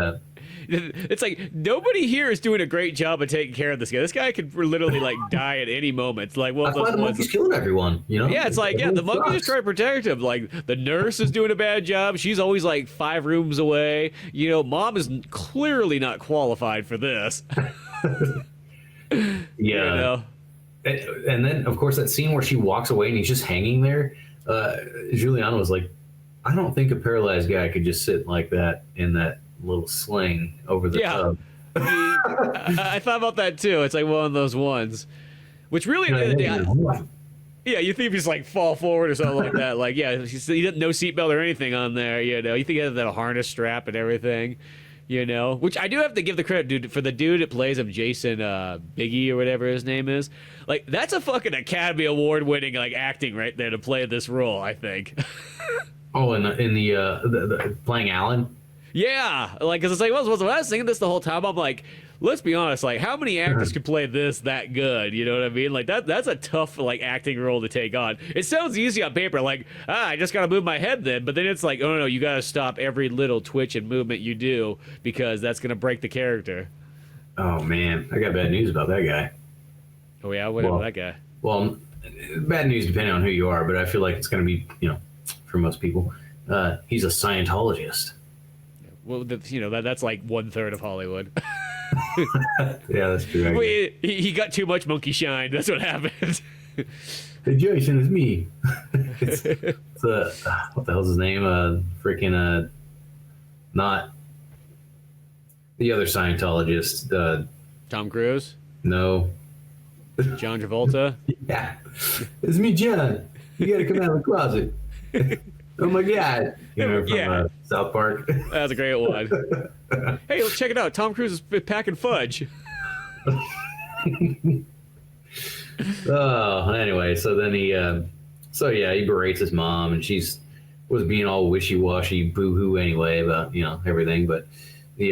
it's like nobody here is doing a great job of taking care of this guy. This guy could literally like die at any moment. It's like, well, that's why the monkey's killing everyone, you know? Yeah, it's like, yeah, the monkey just trying to protect him. Like the nurse is doing a bad job. She's always like 5 rooms away. You know, mom is clearly not qualified for this. Yeah. You know? And then, of course, that scene where she walks away and he's just hanging there. Juliana was like, I don't think a paralyzed guy could just sit like that in that little sling over the tub. I thought about that too. It's like one of those ones, which really, at the end of the day, yeah, you think he's like fall forward or something like that. Like, yeah, he didn't no seatbelt or anything on there. You know, you think he had that harness strap and everything. You know, which I do have to give the credit, dude, for the dude that plays him, Jason Biggie or whatever his name is. Like, that's a fucking Academy Award winning like acting right there to play this role, I think. Oh, in the playing Alan. Yeah, like, because it's like, well, when I was thinking this the whole time, I'm like, let's be honest, like, how many actors could play this that good? You know what I mean? Like, that's a tough, like, acting role to take on. It sounds easy on paper, like, I just gotta move my head then, but then it's like, oh, no, you gotta stop every little twitch and movement you do, because that's gonna break the character. Oh, man, I got bad news about that guy. Oh, yeah? What about that guy? Well, bad news depending on who you are, but I feel like it's gonna be, you know, for most people, he's a Scientologist. Well, you know, that's like 1/3 of Hollywood. Yeah, that's true. Wait, he got too much monkey shine. That's what happened. Hey, Jason, it's me. it's what the hell's his name? Freaking not the other Scientologist. Tom Cruise? No. John Travolta? Yeah. It's me, John. You gotta come out of the closet. Oh my God. You know, from South Park. That's a great one. Hey, let's check it out. Tom Cruise is packing fudge. Oh, anyway, so then he berates his mom, and was being all wishy-washy, boo-hoo anyway about, you know, everything. But he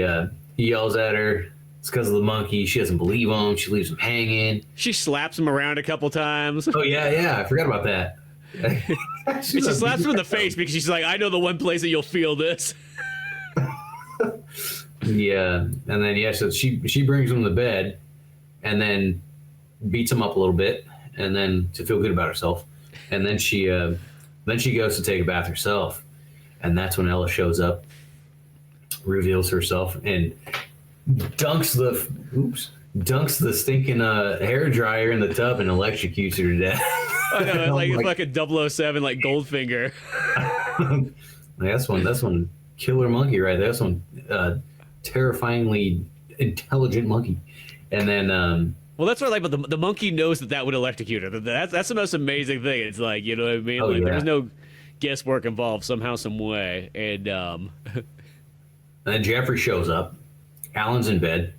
yells at her. It's because of the monkey. She doesn't believe him. She leaves him hanging. She slaps him around a couple times. Oh, yeah. I forgot about that. She slaps him in the face because she's like, I know the one place that you'll feel this. Yeah, and then so she brings him to bed, and then beats him up a little bit, and then to feel good about herself, and then she goes to take a bath herself, and that's when Ella shows up, reveals herself, and dunks the stinking hair dryer in the tub and electrocutes her to death. I know, it's like a 007, like Goldfinger. That's one killer monkey right there. That's one terrifyingly intelligent monkey. And then well, that's what I like, but the monkey knows that would electrocute her. That's the most amazing thing. It's like, you know what I mean? Like, there's no guesswork involved somehow, some way. And then Jeffrey shows up. Alan's in bed.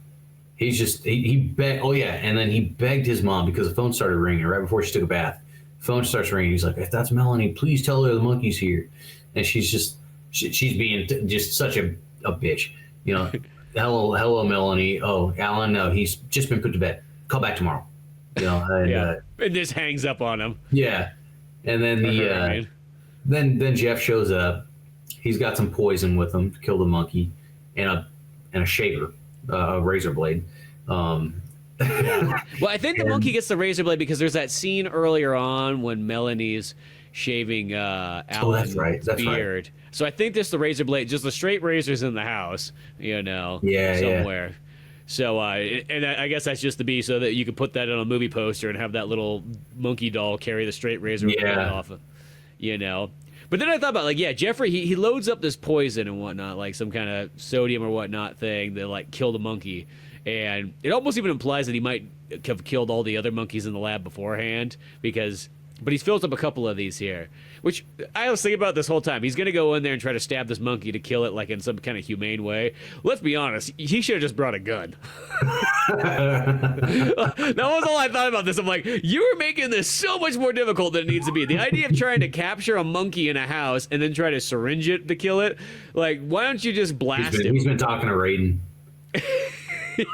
He's just he begged. Oh yeah, and then he begged his mom because the phone started ringing right before she took a bath. Phone starts ringing. He's like, if that's Melanie, please tell her the monkey's here. And she's being just such a bitch, you know. hello, Melanie. Oh, Alan, no, he's just been put to bed. Call back tomorrow. You know, and Yeah, and just hangs up on him. yeah, and then Or her, I mean. then Jeff shows up. He's got some poison with him to kill the monkey, and a shaver, a razor blade. Um, Well, I think the And- monkey gets the razor blade because there's that scene earlier on when Melanie's shaving Alan's right, that's right. beard. So I think this the razor blade, just the straight razors in the house, Yeah, somewhere. So, and I guess that's just to be so that you could put that on a movie poster and have that little monkey doll carry the straight razor blade Yeah. off, But then I thought about, like, yeah, Jeffrey, he loads up this poison and whatnot, like some kind of sodium or whatnot thing that, like, kill the monkey. And it almost even implies that he might have killed all the other monkeys in the lab beforehand but he's filled up a couple of these here, which I was thinking about this whole time. He's going to go in there and try to stab this monkey to kill it, like, in some kind of humane way. Let's be honest, he should have just brought a gun. That was all I thought about this. I'm like, you were making this so much more difficult than it needs to be. The idea of trying to capture a monkey in a house and then try to syringe it to kill it, like, why don't you just blast him? he's been talking to Raiden.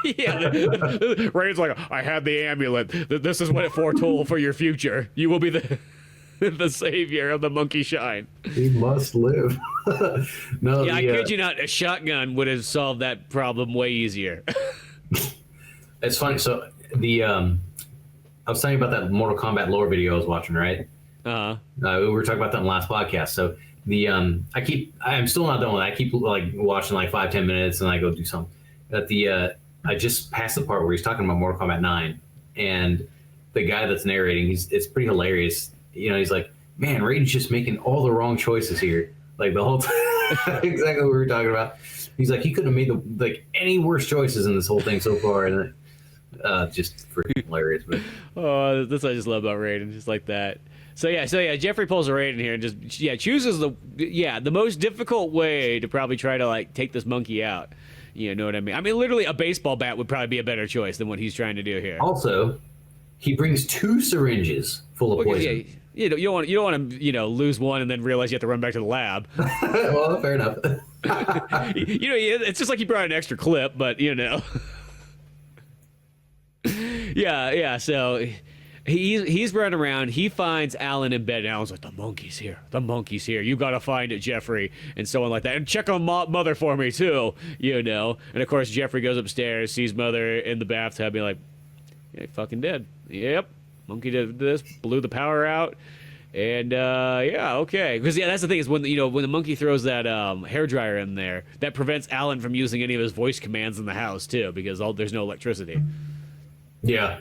Yeah, Ray's like, I had the amulet. This is what it foretold for your future. You will be the savior of the monkey shine. He must live. No, Yeah, I kid you not, a shotgun would have solved that problem way easier. It's funny. So I was telling you about that Mortal Kombat lore video I was watching, right? Uh-huh. We were talking about that in the last podcast. So I'm still not done with it. I keep like watching like 5-10 minutes and I go do something. But I just passed the part where he's talking about Mortal Kombat 9, and the guy that's narrating, it's pretty hilarious. He's like, man, Raiden's just making all the wrong choices here. Like the whole time, exactly what we were talking about. He's like, he could have made any worse choices in this whole thing so far, and just freaking hilarious. But Oh, that's what I just love about Raiden, just like that. So yeah, Jeffrey pulls a Raiden here and just chooses the most difficult way to probably try to, like, take this monkey out. You know what I mean? I mean, literally, a baseball bat would probably be a better choice than what he's trying to do here. also, he brings 2 syringes full of poison. Yeah, you don't want to lose one and then realize you have to run back to the lab. Well, fair enough. It's just like he brought an extra clip, but yeah. So he's running around. He finds Alan in bed, and Alan's like, "The monkey's here. The monkey's here. You gotta find it, Jeffrey," and so on like that. And check on Mother for me too, And of course, Jeffrey goes upstairs, sees Mother in the bathtub, being like, "Yeah, he fucking dead. Yep, monkey did this, blew the power out." And okay, because that's the thing is when when the monkey throws that hairdryer in there, that prevents Alan from using any of his voice commands in the house too, because there's no electricity. Yeah.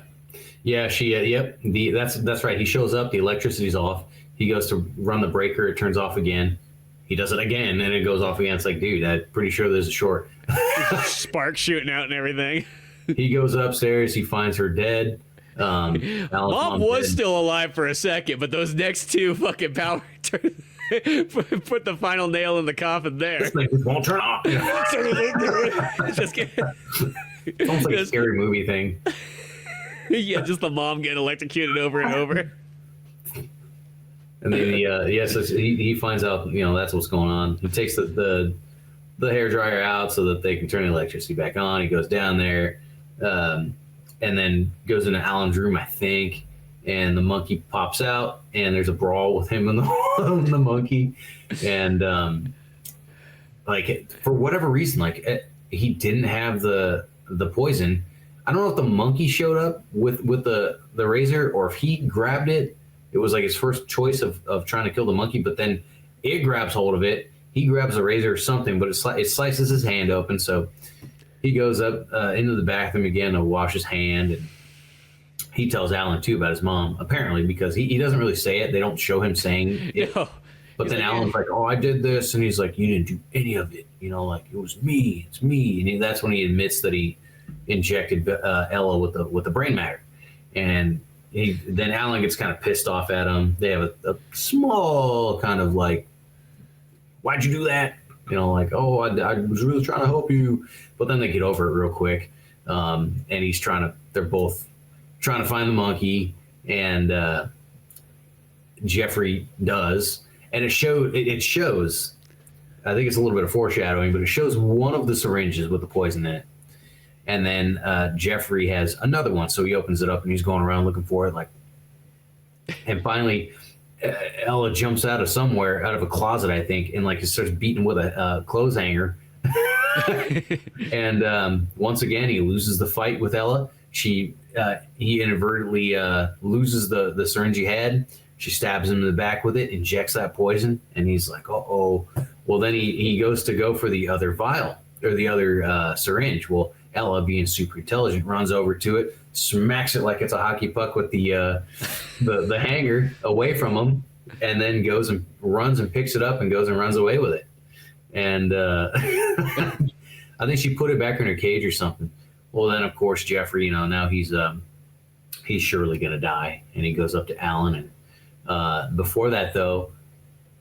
Yep. That's right. He shows up, the electricity's off. He goes to run the breaker, it turns off again. He does it again, and it goes off again. It's like, dude, I'm pretty sure there's a short. Sparks shooting out and everything. He goes upstairs, he finds her dead. Alan's Mom mom's was dead. still alive for a second, but those next two fucking power put the final nail in the coffin there. This thing won't turn off. Just get, It's almost like a scary movie thing. yeah, just the mom getting electrocuted over and over. And then so he finds out, that's what's going on. He takes the hairdryer out so that they can turn the electricity back on. He goes down there, and then goes into Alan's room, I think, and the monkey pops out, and there's a brawl with him and the monkey, and like for whatever reason, like he didn't have the poison. I don't know if the monkey showed up with the razor or if he grabbed it. It was like his first choice of trying to kill the monkey, but then it grabs hold of it. He grabs a razor or something, but it slices his hand open. So he goes up into the bathroom again to wash his hand. And he tells Alan too about his mom, apparently, because he doesn't really say it. They don't show him saying it. No. But he's then like, Alan's like, "Oh, I did this," and he's like, "You didn't do any of it. Like it was me. It's me." And that's when he admits that he injected Ella with the brain matter, and then Alan gets kind of pissed off at him. They have a small kind of like, "Why'd you do that?" Like, "Oh, I was really trying to help you," but then they get over it real quick, and they're both trying to find the monkey, and Jeffrey does, and it shows I think it's a little bit of foreshadowing, but it shows one of the syringes with the poison in it. And then Jeffrey has another one. So he opens it up and he's going around looking for it. And finally, Ella jumps out of somewhere, out of a closet, I think, and like starts beating with a clothes hanger. And once again, he loses the fight with Ella. He inadvertently loses the syringe he had. She stabs him in the back with it, injects that poison, and he's like, "Uh-oh." Well, then he goes to go for the other vial or the other syringe. Well, Ella, being super intelligent, runs over to it, smacks it like it's a hockey puck with the hanger away from him, and then goes and runs and picks it up and goes and runs away with it. And I think she put it back in her cage or something. Well, then of course Jeffrey, now he's surely gonna die, and he goes up to Alan. And before that, though,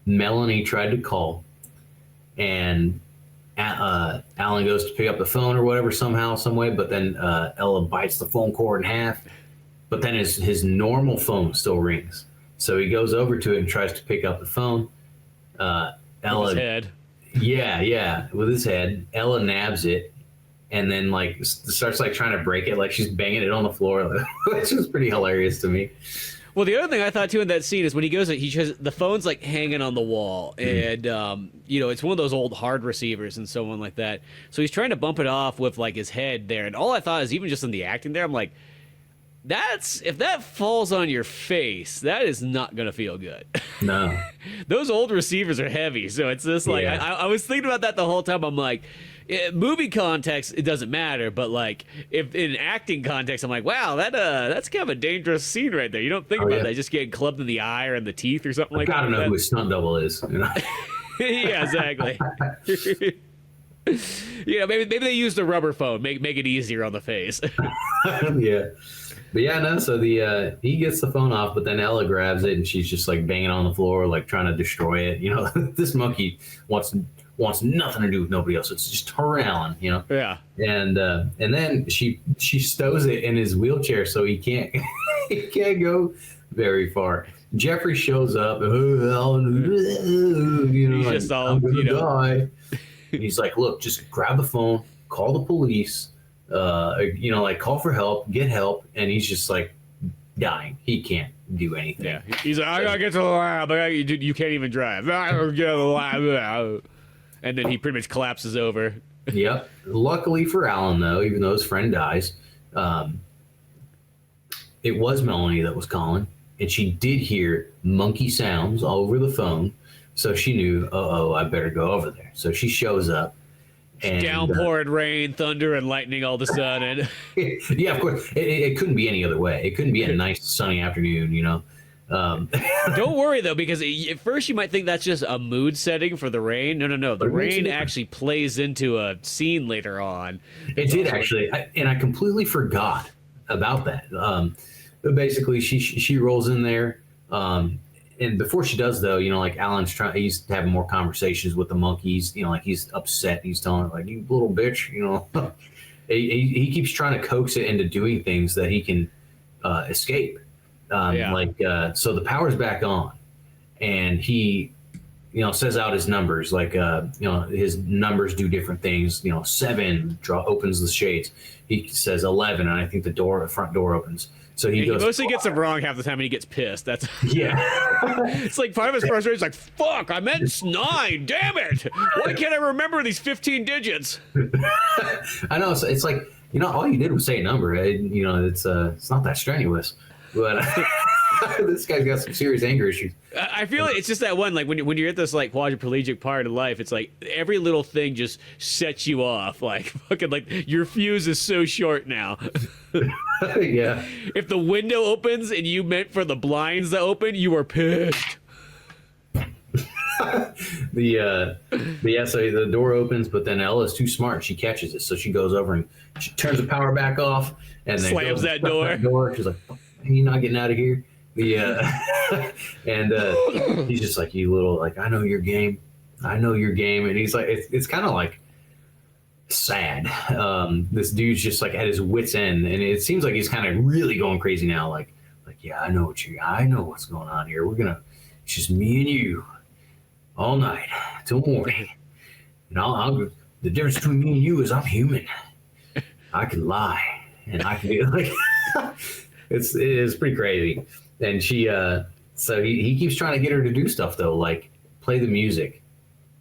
Melanie tried to call, and Alan goes to pick up the phone or whatever somehow, some way, but then Ella bites the phone cord in half. But then his normal phone still rings, so he goes over to it and tries to pick up the phone. Ella, with his head. Yeah, with his head. Ella nabs it, and then like starts like trying to break it, like she's banging it on the floor, which was pretty hilarious to me. Well, the other thing I thought too in that scene is when he goes, he has the phone's like hanging on the wall, and it's one of those old hard receivers and so on like that. So he's trying to bump it off with like his head there, and all I thought is even just in the acting there, I'm like, if that falls on your face, that is not gonna feel good. No, those old receivers are heavy, so it's just like I was thinking about that the whole time. I'm like, movie context, it doesn't matter, but like if in acting context, I'm like, wow, that's kind of a dangerous scene right there. You don't think about that, just getting clubbed in the eye or in the teeth or something like that. Gotta know who his stunt double is. Yeah, exactly. Maybe they used a rubber phone, make it easier on the face. Yeah. But yeah, no, so he gets the phone off, but then Ella grabs it and she's just like banging on the floor, like trying to destroy it. This monkey wants nothing to do with nobody else. It's just her and Alan, Yeah. And then she stows it in his wheelchair so he can't go very far. Jeffrey shows up, Alan, he's just all, I'm gonna die. He's like, look, just grab the phone, call the police. Call for help, get help, and he's just like dying. He can't do anything. Yeah, he's like, I gotta get to the lab. You can't even drive. I gotta get to the lab. And then he pretty much collapses over. Yep. Luckily for Alan, though, even though his friend dies, it was Melanie that was calling, and she did hear monkey sounds all over the phone, so she knew, I better go over there. So she shows up. And, downpouring rain, thunder, and lightning all of a sudden. Yeah, of course. It couldn't be any other way. It couldn't be a nice sunny afternoon, Don't worry, though, because at first you might think that's just a mood setting for the rain. No. The rain actually plays into a scene later on. It did, actually. And I completely forgot about that. But basically, she rolls in there. And before she does, though, Alan's he's having more conversations with the monkeys. He's upset. He's telling her, like, you little bitch, he keeps trying to coax it into doing things that he can escape. So the power's back on, and he, says out his numbers, like, his numbers do different things. 7 opens the shades. He says 11, and I think the front door opens. So he goes. He mostly gets it wrong half the time, and he gets pissed. That's It's like part of his frustration is like, "Fuck! I meant 9. Damn it! Why can't I remember these 15 digits?" I know. It's like all you did was say a number. It's not that strenuous, but this guy's got some serious anger issues. I feel like it's just that one, like when you're at this like quadriplegic part of life, it's like every little thing just sets you off. Like fucking, like your fuse is so short now. Yeah. If the window opens and you meant for the blinds to open, you are pissed. So the door opens, but then Ella's too smart. She catches it, so she goes over and she turns the power back off and then slams that door. She's like, "You're not getting out of here." And he's just like, "You little, like, I know your game. And he's like, it's kind of like sad. This dude's just like at his wit's end, and it seems like he's kind of really going crazy now. Like, yeah, I know what's going on here. It's just me and you all night till morning. the difference between me and you is I'm human. I can lie, and I can be like, it's pretty crazy. And so he keeps trying to get her to do stuff though, like play the music,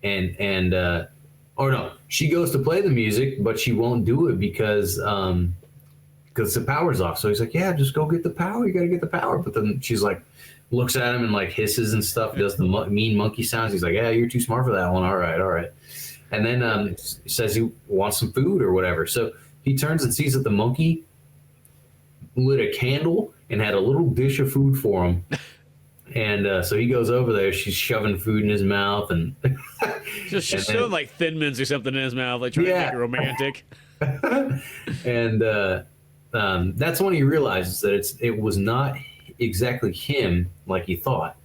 and or no, she goes to play the music, but she won't do it because the power's off. So he's like, yeah, just go get the power. You got to get the power. But then she's like, looks at him and like hisses and stuff, does the mean monkey sounds. He's like, yeah, you're too smart for that one. All right. And then says he wants some food or whatever. So he turns and sees that the monkey lit a candle and had a little dish of food for him. And so he goes over there. She's shoving food in his mouth and just shoving like Thin Mints or something in his mouth, like trying to make it romantic. And that's when he realizes that it was not exactly him like he thought.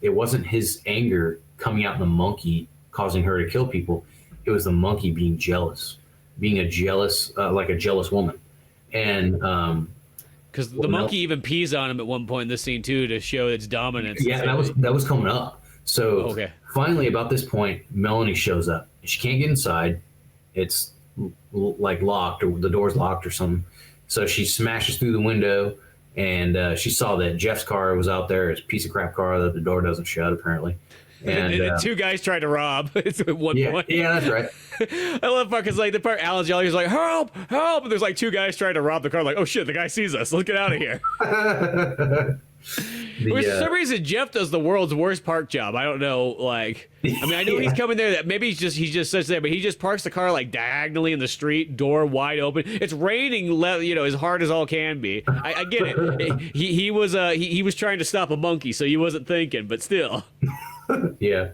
It wasn't his anger coming out in the monkey causing her to kill people. It was the monkey being jealous, like a jealous woman. And because the monkey even pees on him at one point in the scene too to show its dominance. Yeah, that was coming up. So finally, about this point, Melanie shows up. She can't get inside. It's like locked, or the door's locked or something. So she smashes through the window, and she saw that Jeff's car was out there. It's a piece of crap car that the door doesn't shut, apparently. And two guys tried to rob. It's at one point. Yeah, that's right. I love that because like the part Alan's yelling, he's like, "Help! Help!" And there's like two guys trying to rob the car. Like, oh shit, the guy sees us. Let's get out of here. For some reason, Jeff does the world's worst park job. I don't know. Like, I mean, I know he's coming there. That maybe he's just sits there, but he just parks the car like diagonally in the street, door wide open. It's raining, as hard as all can be. I get it. He was trying to stop a monkey, so he wasn't thinking, but still. Yeah.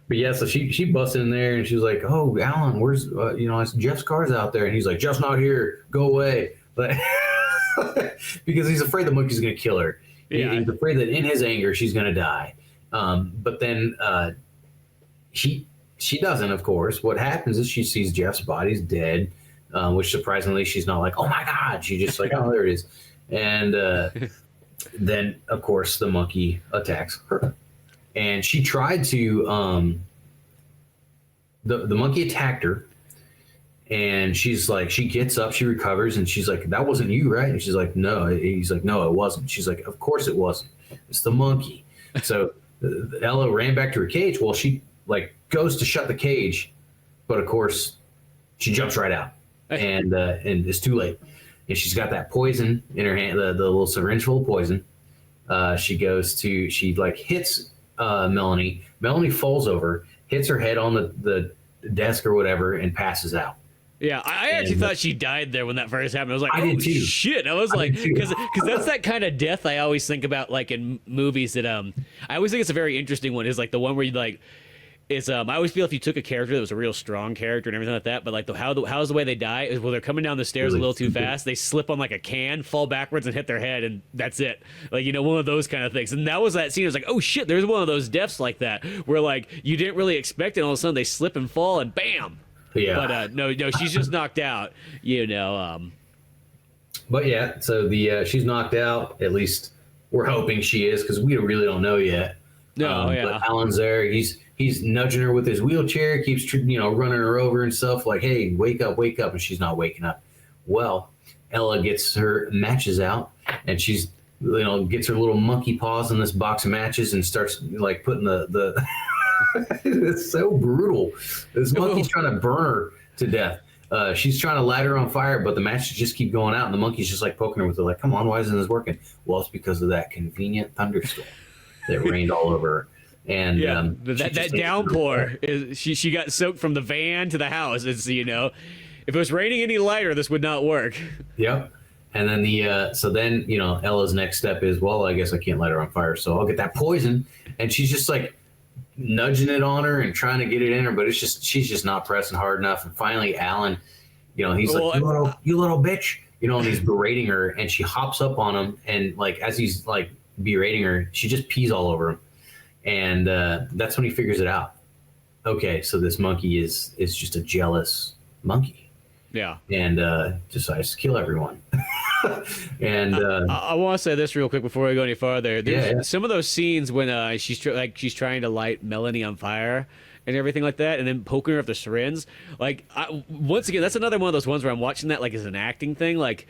But yeah, so she busts in there and she's like, "Oh, Alan, where's it's Jeff's car's out there," and he's like, "Jeff's not here. Go away," because he's afraid the monkey's gonna kill her. Yeah. He's afraid that in his anger she's gonna die. But then she doesn't. Of course, what happens is she sees Jeff's body's dead, which surprisingly she's not like, "Oh my God!" She's just like, "Oh, there it is," and then of course the monkey attacks her. And she tried to, the monkey attacked her, and she's like, she gets up, she recovers, and she's like, "That wasn't you, right?" And she's like, "No." He's like, "No, it wasn't." She's like, "Of course it wasn't. It's the monkey." So Ella ran back to her cage. Well, she like goes to shut the cage, but of course she jumps right out, and it's too late. And she's got that poison in her hand, the little syringe full of poison. She hits Melanie. Melanie falls over, hits her head on the desk or whatever, and passes out. Yeah, I actually thought she died there when that first happened. I was like, I did too. Shit. I was like, because that's that kind of death I always think about, like in movies that I always think it's a very interesting one. Is like the one where you like. It's I always feel if you took a character that was a real strong character and everything like that, but like how's the way they die is they're coming down the stairs really a little too fast, they slip on like a can, fall backwards and hit their head, and that's it. Like one of those kind of things. And that was that scene. It was like, oh shit, there's one of those deaths like that where like you didn't really expect it, and all of a sudden they slip and fall and bam. Yeah. But no, she's just knocked out. But yeah, so she's knocked out. At least we're hoping she is, because we really don't know yet. No, yeah. But Alan's there. He's nudging her with his wheelchair, keeps running her over and stuff, like, "Hey, wake up," and she's not waking up. Well, Ella gets her matches out, and she's gets her little monkey paws in this box of matches and starts like putting the it's so brutal. This monkey's trying to burn her to death. She's trying to light her on fire, but the matches just keep going out, and the monkey's just like poking her with it, like, "Come on, why isn't this working?" Well, it's because of that convenient thunderstorm that rained all over her. And that downpour is she got soaked from the van to the house. It's if it was raining any lighter, this would not work. Yep. And then Ella's next step is, well, I guess I can't light her on fire, so I'll get that poison. And she's just like nudging it on her and trying to get it in her, but she's just not pressing hard enough. And finally, Alan, he's like, you little bitch, and he's berating her, and she hops up on him, and like as he's like berating her, she just pees all over him. And that's when he figures it out. Okay, so this monkey is just a jealous monkey. Yeah. And decides to kill everyone. And I want to say this real quick before we go any farther. There's yeah, some of those scenes when she's trying to light Melanie on fire and everything like that, and then poking her with the syringe. Like, once again, that's another one of those ones where I'm watching that like as an acting thing. Like,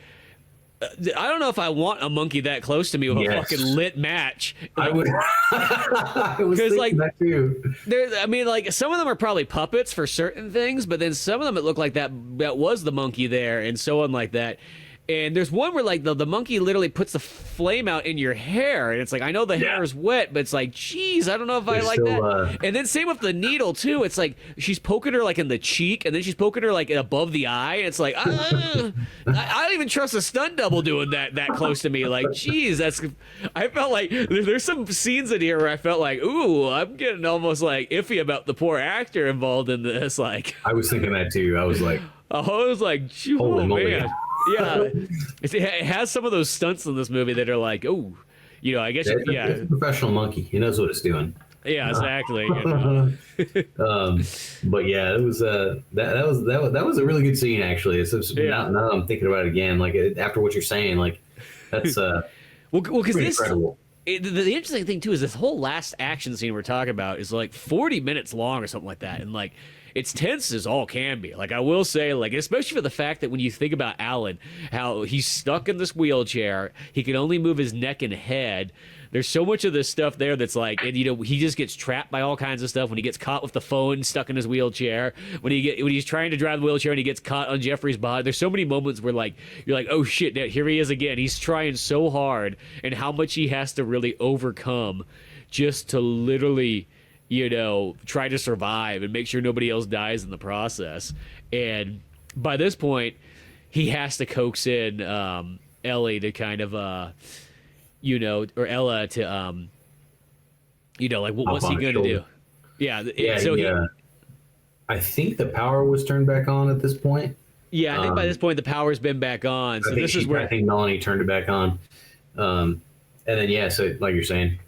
I don't know if I want a monkey that close to me with a Yes. fucking lit match. I would. I was Because, thinking like, that too. I mean, like, some of them are probably puppets for certain things, but then some of them it looked like that was the monkey there, and so on like that. And there's one where like the monkey literally puts the flame out in your hair, and it's like, I know the hair is wet, but it's like, geez, I don't know if I There's like still, that. And then same with the needle too. It's like she's poking her like in the cheek, and then she's poking her like above the eye. And it's like, I don't even trust a stunt double doing that close to me. Like, geez, that's. I felt like there's some scenes in here where I felt like, ooh, I'm getting almost like iffy about the poor actor involved in this. Like, I was thinking that too. I was like, oh moly. man. Yeah, it has some of those stunts in this movie that are like, oh, I guess, it's a professional monkey. He knows what it's doing. Yeah, exactly. But yeah, it was that was a really good scene actually. Now I'm thinking about it again. Like after what you're saying, like that's well, because this incredible. The interesting thing too is this whole last action scene we're talking about is like 40 minutes long or something like that, and like it's tense as all can be. Like, I will say, like, especially for the fact that when you think about Alan, how he's stuck in this wheelchair, he can only move his neck and head. There's so much of this stuff there that's like, and he just gets trapped by all kinds of stuff when he gets caught with the phone stuck in his wheelchair, when he's trying to drive the wheelchair and he gets caught on Jeffrey's body. There's so many moments where like you're like, oh shit, here he is again. He's trying so hard, and how much he has to really overcome just to literally try to survive and make sure nobody else dies in the process. And by this point, he has to coax in Ellie to kind of, or Ella to, like, what's he going to do? Yeah. So I think the power was turned back on at this point. Yeah, I think by this point the power's been back on. So this is where I think Melanie turned it back on. And then so like you're saying.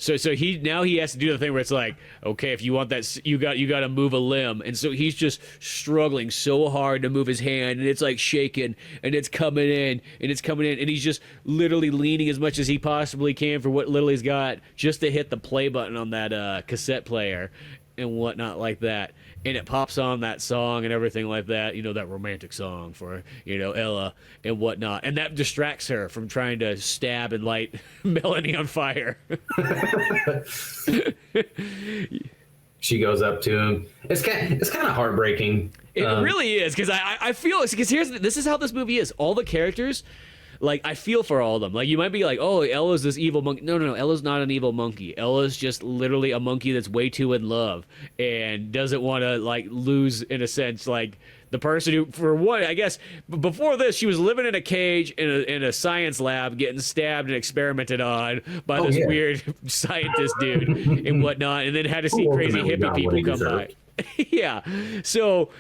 So he has to do the thing where it's like, okay, if you want that, you got to move a limb, and so he's just struggling so hard to move his hand, and it's like shaking, and it's coming in, and he's just literally leaning as much as he possibly can for what little he's got, just to hit the play button on that cassette player and whatnot like that. And it pops on that song and everything like that, that romantic song for, Ella and whatnot. And that distracts her from trying to stab and light Melanie on fire. She goes up to him. It's kind of heartbreaking. It really is, because I feel, because this is how this movie is. All the characters, like, I feel for all of them. Like, you might be like, oh, Ella's this evil monkey. No, Ella's not an evil monkey. Ella's just literally a monkey that's way too in love and doesn't want to, like, lose, in a sense, like, the person who, for one, I guess, before this, she was living in a cage in a science lab, getting stabbed and experimented on by this weird scientist dude and whatnot, and then had to see crazy hippie people come by. Yeah, so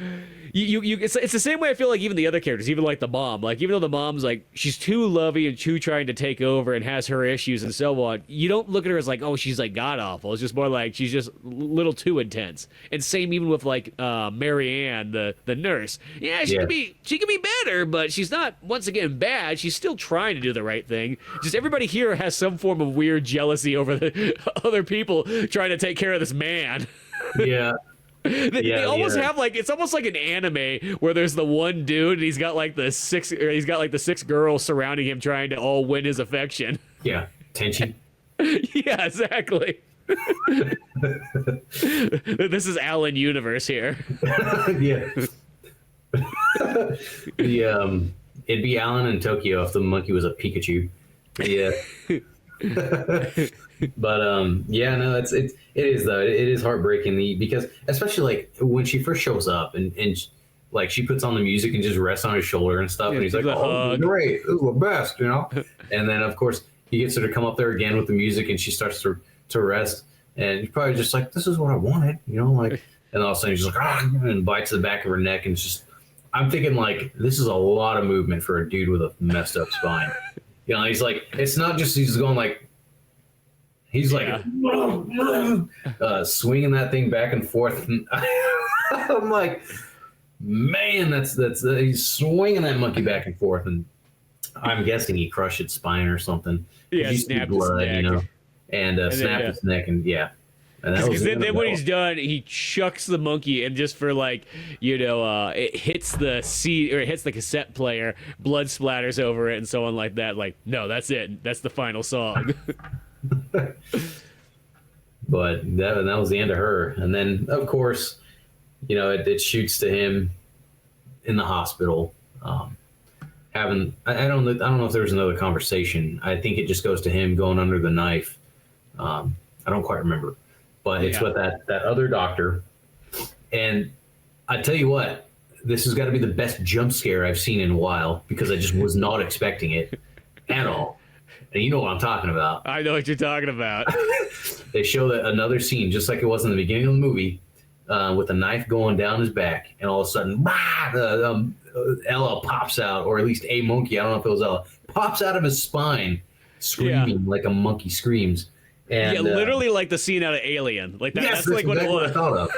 it's the same way I feel like even the other characters, even like the mom, like even though the mom's like she's too lovey and too trying to take over and has her issues and so on, you don't look at her as like, oh, she's like god awful. It's just more like she's just a little too intense. And same even with like Mary Ann, the nurse. Yeah, she can be better, but she's not once again bad. She's still trying to do the right thing. Just everybody here has some form of weird jealousy over the other people trying to take care of this man. Yeah. They almost have like, it's almost like an anime where there's the one dude and he's got like the six girls surrounding him trying to all win his affection. Yeah, tension. Yeah, exactly. This is Alan Universe here. Yeah. It'd be Alan in Tokyo if the monkey was a Pikachu. Yeah. But no, it is though. It is heartbreaking because especially like when she first shows up and like she puts on the music and just rests on his shoulder and stuff, and he's like, "Oh, great, this is the best," And then of course he gets her to come up there again with the music, and she starts to rest, and you're probably just like, "This is what I wanted," like. And all of a sudden she's like, and bites the back of her neck, and it's just, I'm thinking like, this is a lot of movement for a dude with a messed up spine. He's like, it's not just he's going like. He's like swinging that thing back and forth. And I'm like, man, that's he's swinging that monkey back and forth, and I'm guessing he crushed its spine or something. Yeah, You see snapped his blood, neck. and And snapped then, his neck, and yeah. And that because was the end then of when that he's one. done, he chucks the monkey, and just for like, it hits the CD or it hits the cassette player, blood splatters over it, and so on like that. Like, no, that's it. That's the final song. But that was the end of her. And then, of course, it shoots to him in the hospital. Having I don't know if there was another conversation. I think it just goes to him going under the knife. I don't quite remember, but it's Yeah. with that other doctor. And I tell you what, this has got to be the best jump scare I've seen in a while, because I just was not expecting it at all. And you know what I'm talking about. I know what you're talking about. They show that another scene, just like it was in the beginning of the movie, with a knife going down his back, and all of a sudden, Ella pops out, or at least a monkey, I don't know if it was Ella, pops out of his spine, screaming like a monkey screams. And, Yeah, literally like the scene out of Alien. Like that, yes, that's like what it exactly what I was. thought of.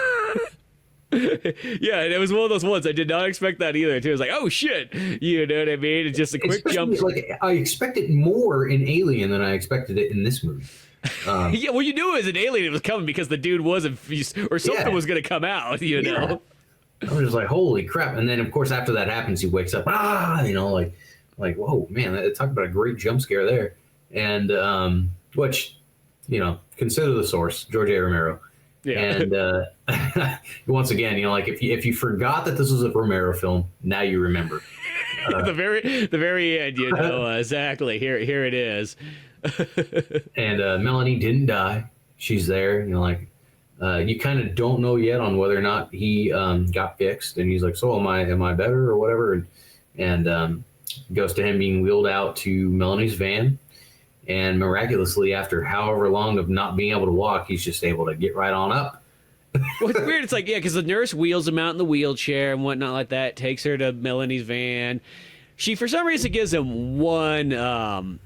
Yeah, and it was one of those ones I did not expect that either. Too, it was like, oh shit, you know what I mean? It's just a quick Especially, jump. like, I expected more in Alien than I expected it in this movie. Yeah, well, you knew it was an alien. It was coming because the dude was or something Yeah. was going to come out. You know. I was just like, holy crap. And then, of course, after that happens, he wakes up, like, whoa, man, talk about a great jump scare there. And, which, consider the source, George A. Romero. Yeah. And once again, like, if you forgot that this was a Romero film, now you remember. the very end, exactly. Here it is. And Melanie didn't die. She's there, you kind of don't know yet on whether or not he got fixed. And he's like, so am I better or whatever? And goes to him being wheeled out to Melanie's van. And miraculously, after however long of not being able to walk, he's just able to get right on up. Well, it's weird. It's like, yeah, because the nurse wheels him out in the wheelchair and whatnot like that, takes her to Melanie's van. She, for some reason, gives him one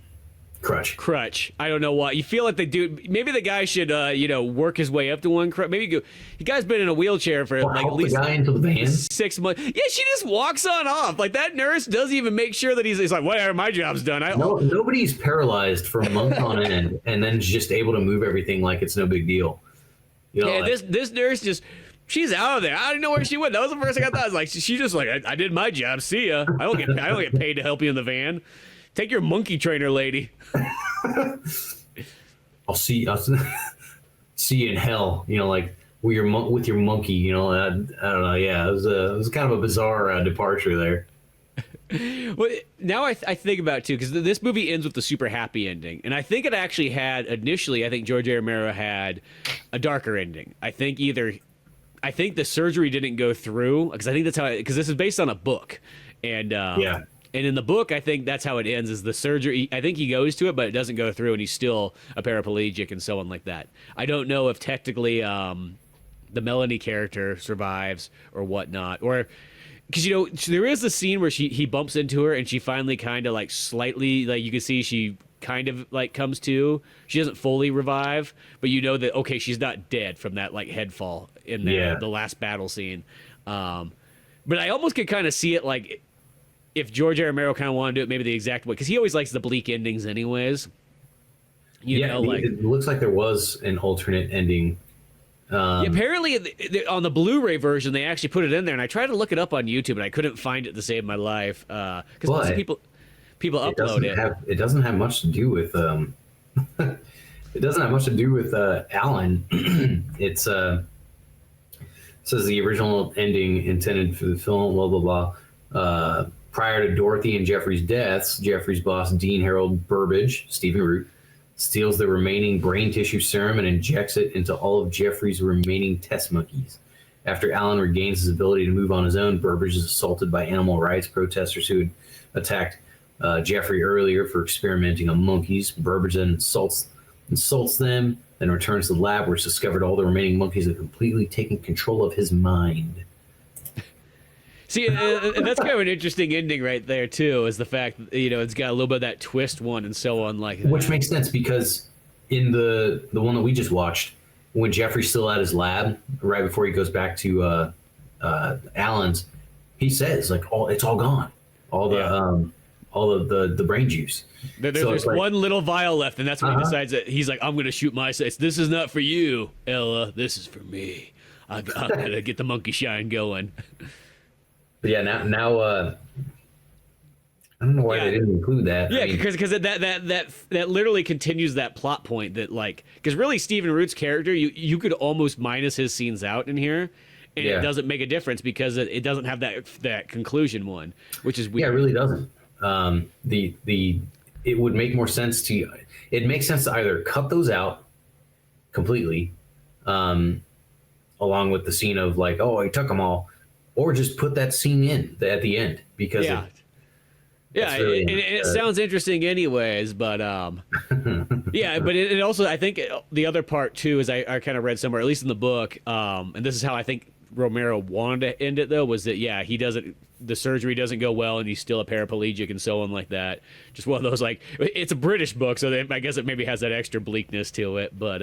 crutch. I don't know why. You feel like they do. Maybe the guy should, work his way up to one crutch. Maybe the guy's been in a wheelchair for like at Help the least guy into the van. 6 months. Yeah, she just walks on off. Like that nurse doesn't even make sure that he's like, whatever, my job's done. No, nobody's paralyzed for a month on end and then just able to move everything like it's no big deal. Yeah, this nurse just. She's out of there. I didn't know where she went. That was the first thing I thought. I was like, she just like, I did my job. See ya. I don't get paid to help you in the van. Take your monkey trainer, lady. I'll see you in hell. Like with your monkey. I don't know. Yeah, it was kind of a bizarre departure there. Well, now I think about it too, because this movie ends with the super happy ending, and I think it actually had initially. I think George A. Romero had a darker ending. I think the surgery didn't go through, because I think that's how. Because this is based on a book, and Yeah. And in the book, I think that's how it ends, is the surgery. I think he goes to it, but it doesn't go through, and he's still a paraplegic and so on like that. I don't know if technically the Melanie character survives or whatnot. Or, because, there is a scene where he bumps into her, and she finally kind of like slightly, like you can see she kind of like comes to. She doesn't fully revive, but you know that, okay, she's not dead from that like head fall in the last battle scene. But I almost could kind of see it like, if George A. Romero kind of wanted to do it maybe the exact way, because he always likes the bleak endings anyways. It looks like there was an alternate ending. Yeah, apparently on the Blu-ray version, they actually put it in there, and I tried to look it up on YouTube, and I couldn't find it to save my life. Because lots of people upload it. It doesn't have much to do with it doesn't have much to do with Alan. It says the original ending intended for the film, blah blah blah. Prior to Dorothy and Jeffrey's deaths, Jeffrey's boss, Dean Harold Burbage, Stephen Root, steals the remaining brain tissue serum and injects it into all of Jeffrey's remaining test monkeys. After Alan regains his ability to move on his own, Burbage is assaulted by animal rights protesters who had attacked Jeffrey earlier for experimenting on monkeys. Burbage then insults them, then returns to the lab where it's discovered all the remaining monkeys have completely taken control of his mind. See, and that's kind of an interesting ending right there too, is the fact that, it's got a little bit of that twist one and so on like that. Which makes sense, because in the one that we just watched, when Jeffrey's still at his lab, right before he goes back to Alan's, he says like, it's all gone. All all of the brain juice. There's like, one little vial left, and that's when he decides that he's like, I'm gonna shoot my sights. This is not for you, Ella. This is for me. I'm gonna get the monkey shine going. But yeah, now I don't know why they didn't include that. Yeah, because that literally continues that plot point that like, because really Stephen Root's character, you could almost minus his scenes out in here, and it doesn't make a difference because it doesn't have that conclusion one, which is weird. Yeah, it really doesn't. It would make more sense to, it makes sense to either cut those out completely, along with the scene of like, oh, he took them all, or just put that scene in at the end because really, and it sounds interesting anyways, but yeah, but it also, I think the other part too is I kind of read somewhere, at least in the book, and this is how I think Romero wanted to end it though, was that the surgery doesn't go well and he's still a paraplegic and so on like that. Just one of those, like, it's a British book, so I guess it maybe has that extra bleakness to it, but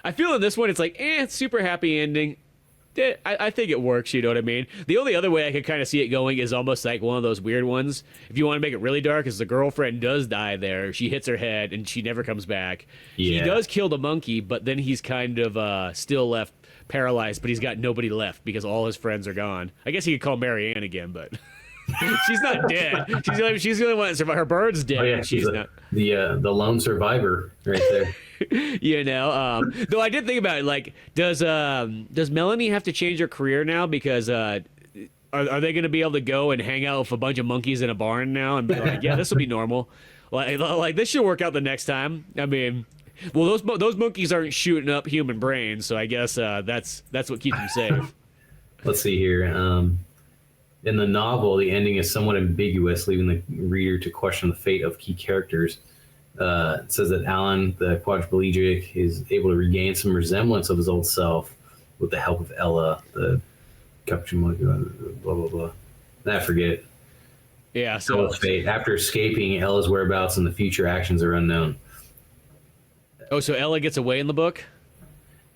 I feel in this one it's like, it's super happy ending. I think it works, you know what I mean? The only other way I could kind of see it going is almost like one of those weird ones. If you want to make it really dark, is the girlfriend does die there. She hits her head and she never comes back. Yeah. He does kill the monkey, but then he's kind of still left paralyzed, but he's got nobody left because all his friends are gone. I guess he could call Mary Ann again, but she's not dead. She's the only one that survived. Her bird's dead. Oh, yeah, she's not. The lone survivor right there. You know, though I did think about it, like, does Melanie have to change her career now because are they going to be able to go and hang out with a bunch of monkeys in a barn now and be like, yeah, this will be normal, like this should work out the next time. I mean, well, those monkeys aren't shooting up human brains, so I guess that's what keeps them safe. Let's see here. In the novel, the ending is somewhat ambiguous, leaving the reader to question the fate of key characters. It says that Alan, the quadriplegic, is able to regain some resemblance of his old self with the help of Ella, the capuchin monkey, blah, blah, blah. I forget. Yeah, so Ella's fate. After escaping, Ella's whereabouts and the future actions are unknown. Oh, so Ella gets away in the book?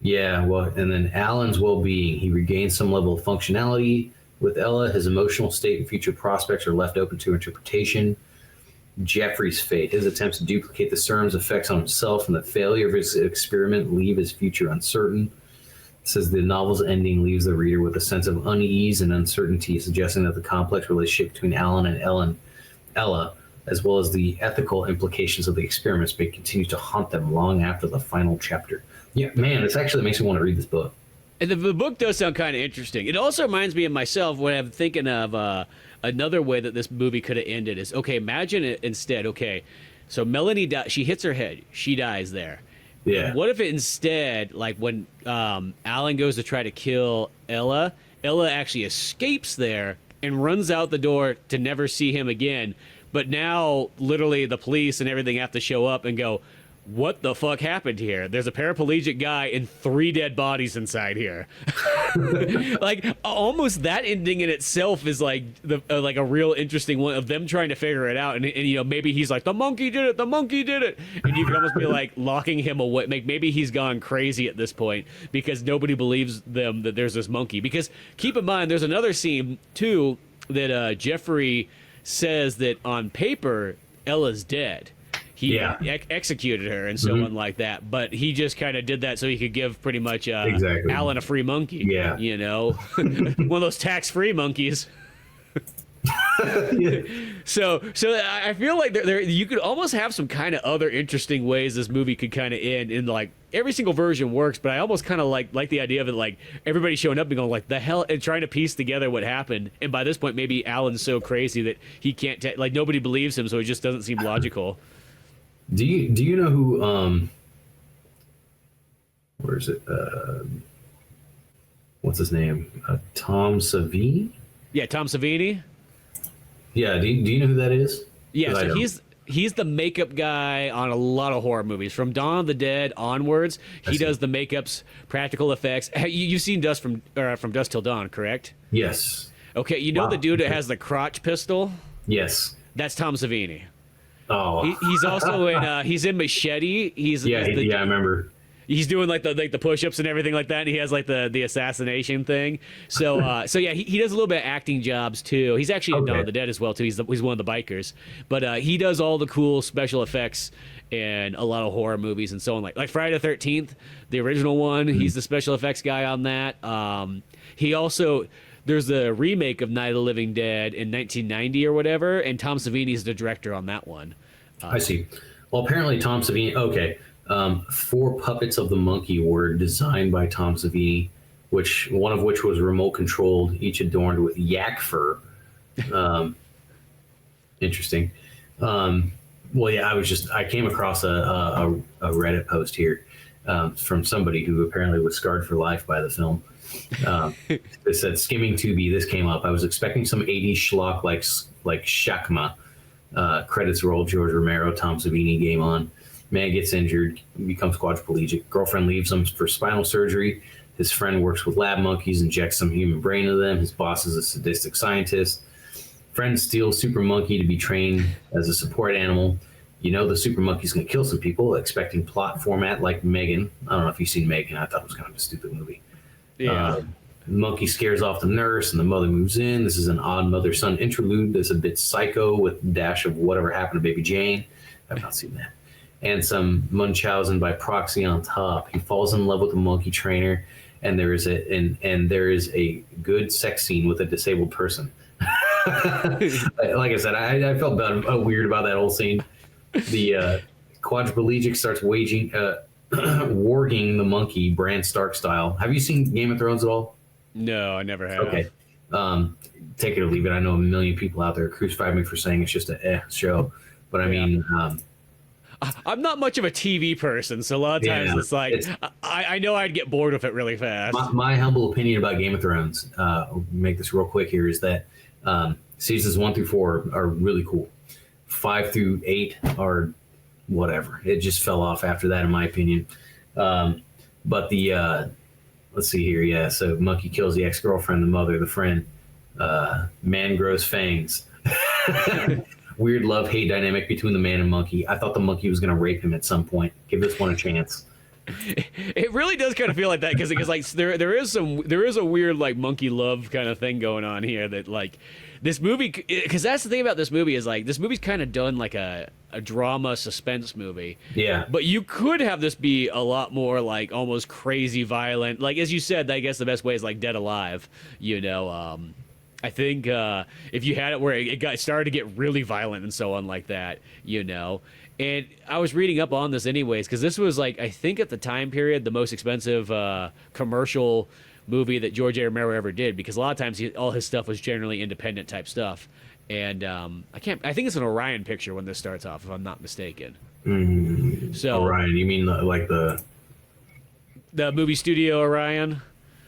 Yeah, well, and then Alan's well-being. He regains some level of functionality. With Ella, his emotional state and future prospects are left open to interpretation. Jeffrey's fate. His attempts to duplicate the serum's effects on himself and the failure of his experiment leave his future uncertain. It says the novel's ending leaves the reader with a sense of unease and uncertainty, suggesting that the complex relationship between Alan and Ella, as well as the ethical implications of the experiments, may continue to haunt them long after the final chapter. Yeah, man, this actually makes me want to read this book. And the book does sound kind of interesting. It also reminds me of myself when I'm thinking of another way that this movie could have ended is, okay, imagine it instead, okay, so Melanie, she hits her head. She dies there. Yeah. What if it instead, like when Alan goes to try to kill Ella actually escapes there and runs out the door to never see him again. But now, literally, the police and everything have to show up and go, what the fuck happened here? There's a paraplegic guy and 3 dead bodies inside here. Like, almost that ending in itself is like like a real interesting one of them trying to figure it out. And you know, maybe he's like, the monkey did it, and you could almost be like locking him away. Maybe he's gone crazy at this point because nobody believes them that there's this monkey. Because keep in mind, there's another scene too that Jeffrey says that on paper Ella's dead. He executed her and so on like that, but he just kind of did that so he could give pretty much Alan a free monkey. Yeah, you know, one of those tax-free monkeys. So I feel like there you could almost have some kind of other interesting ways this movie could kind of end. And like every single version works, but I almost kind of like the idea of it, like everybody showing up and going like the hell and trying to piece together what happened. And by this point, maybe Alan's so crazy that he can't like nobody believes him, so it just doesn't seem logical. Do you know who where is it? What's his name? Tom Savini? Yeah, Tom Savini. Yeah, do you know who that is? Yeah, so he's the makeup guy on a lot of horror movies from Dawn of the Dead onwards. He does the makeups, practical effects. You've seen From Dusk Till Dawn, correct? Yes. Okay, you know the dude that has the crotch pistol? Yes. That's Tom Savini. Oh, he's also in. He's in Machete. I remember. He's doing like the push-ups and everything like that, and he has like the assassination thing. So yeah, he does a little bit of acting jobs too. He's actually in Dawn of the Dead as well too. He's one of the bikers, but he does all the cool special effects and a lot of horror movies and so on. Like Friday the 13th, the original one. He's the special effects guy on that. He also there's the remake of Night of the Living Dead in 1990 or whatever, and Tom Savini's the director on that one. I see. Well, apparently Tom Savini. Okay, 4 puppets of the monkey were designed by Tom Savini, which one of which was remote controlled, each adorned with yak fur. Interesting. Well, yeah, I came across a Reddit post here from somebody who apparently was scarred for life by the film. It said, skimming Tubi, this came up. I was expecting some 80s schlock like Shakma. Credits roll, George Romero, Tom Savini, game on. Man gets injured, becomes quadriplegic. Girlfriend leaves him for spinal surgery. His friend works with lab monkeys, injects some human brain into them. His boss is a sadistic scientist. Friend steals super monkey to be trained as a support animal. You know the super monkey's going to kill some people, expecting plot format like Megan. I don't know if you've seen Megan. I thought it was kind of a stupid movie. Yeah. The monkey scares off the nurse, and the mother moves in. This is an odd mother-son interlude that's a bit psycho with a dash of whatever happened to Baby Jane. I've not seen that. And some Munchausen by proxy on top. He falls in love with a monkey trainer, and there is a good sex scene with a disabled person. Like I said, I felt weird about that whole scene. The quadriplegic starts warging the monkey, Bran Stark style. Have you seen Game of Thrones at all? No, I never have. Okay. Take it or leave it. I know a million people out there crucify me for saying it's just a show. But I mean... I'm not much of a TV person, so a lot of times it's like I know I'd get bored with it really fast. My humble opinion about Game of Thrones, make this real quick here, is that seasons 1 through 4 are really cool. 5 through 8 are whatever. It just fell off after that, in my opinion. But the let's see here. Yeah, so monkey kills the ex-girlfriend, the mother, the friend. Man grows fangs. Weird love-hate dynamic between the man and monkey. I thought the monkey was going to rape him at some point. Give this one a chance. It really does kind of feel like that because like there is a weird like monkey love kind of thing going on here that like this movie, because that's the thing about this movie is like this movie's kind of done like a drama suspense movie. Yeah. But you could have this be a lot more like almost crazy violent. Like as you said, I guess the best way is like Dead Alive, you know. I think if you had it where it started to get really violent and so on like that, you know. And I was reading up on this anyways, because this was like, I think at the time period, the most expensive commercial movie that George A. Romero ever did, because a lot of times all his stuff was generally independent type stuff. And I think it's an Orion picture when this starts off, if I'm not mistaken. So Orion, you mean like the movie studio Orion?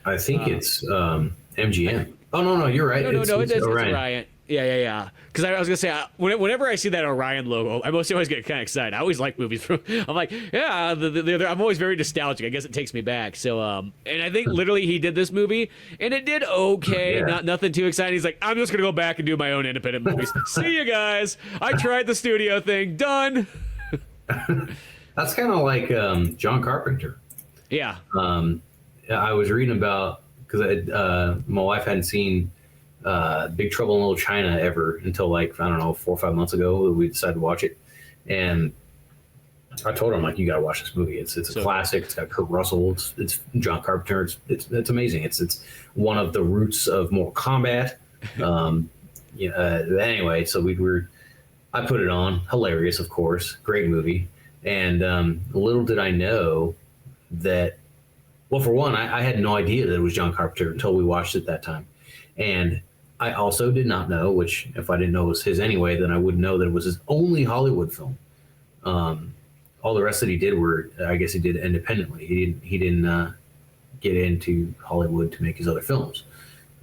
I think it's MGM. Oh no, you're right. No, it's Orion. Yeah. Because I was gonna say, whenever I see that Orion logo, I always get kind of excited. I always like movies from. I'm like, yeah, I'm always very nostalgic. I guess it takes me back. So, and I think literally he did this movie, and it did okay. Yeah. Nothing too exciting. He's like, I'm just gonna go back and do my own independent movies. See you guys. I tried the studio thing. Done. That's kind of like John Carpenter. Yeah. I was reading about because my wife hadn't seen Big Trouble in Little China ever until like, I don't know, 4 or 5 months ago we decided to watch it. And I told her, I'm like, you got to watch this movie. It's a classic. It's got Kurt Russell. It's John Carpenter. It's amazing. It's one of the roots of Mortal Kombat. Anyway, so I put it on. Hilarious, of course. Great movie. And little did I know that, well, for one, I had no idea that it was John Carpenter until we watched it that time. And I also did not know, which if I didn't know it was his anyway, then I wouldn't know that it was his only Hollywood film. All the rest that he did were, I guess he did independently. He didn't get into Hollywood to make his other films.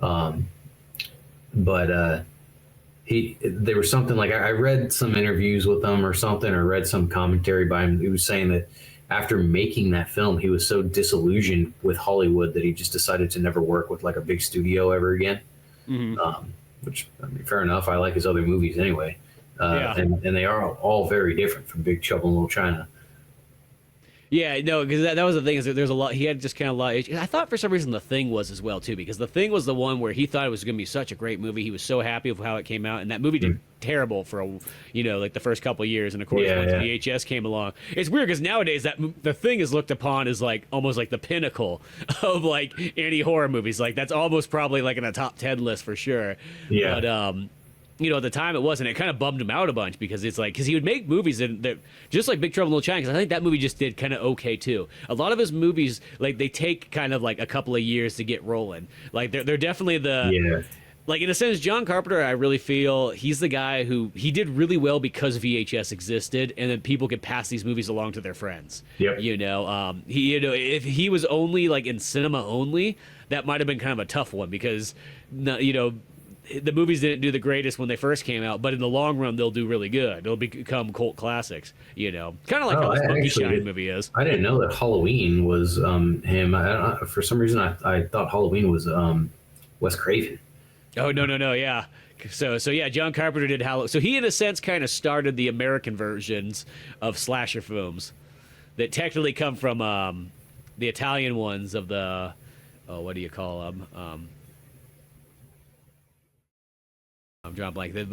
There was something like, I read some interviews with him or something, or read some commentary by him. He was saying that after making that film, he was so disillusioned with Hollywood that he just decided to never work with like a big studio ever again. Mm-hmm. Which, I mean, fair enough. I like his other movies anyway. And they are all very different from Big Trouble in Little China. Yeah, no, because that was the thing is that there's a lot. He had just kind of a lot. I thought for some reason The Thing was as well too, because The Thing was the one where he thought it was going to be such a great movie. He was so happy with how it came out, and that movie did terrible for like the first couple of years. And of course, once VHS came along, it's weird because nowadays The Thing is looked upon as like almost like the pinnacle of like any horror movies. Like that's almost probably like in a top 10 list for sure. Yeah. But at the time it wasn't. It kind of bummed him out a bunch because it's like, because he would make movies that just like Big Trouble in Little China, because I think that movie just did kind of okay too. A lot of his movies, like they take kind of like a couple of years to get rolling. Like they're definitely like in a sense, John Carpenter, I really feel he's the guy who he did really well because VHS existed, and then people could pass these movies along to their friends. Yep. If he was only like in cinema only, that might have been kind of a tough one because the movies didn't do the greatest when they first came out, but in the long run, they'll do really good. They'll become cult classics, kind of like how this Monkey Shine movie is. I didn't know that Halloween was him. For some reason, I thought Halloween was Wes Craven. Oh, no, yeah. So yeah, John Carpenter did Halloween. So he, in a sense, kind of started the American versions of slasher films that technically come from the Italian ones of the, what do you call them? I'm drawing blank, but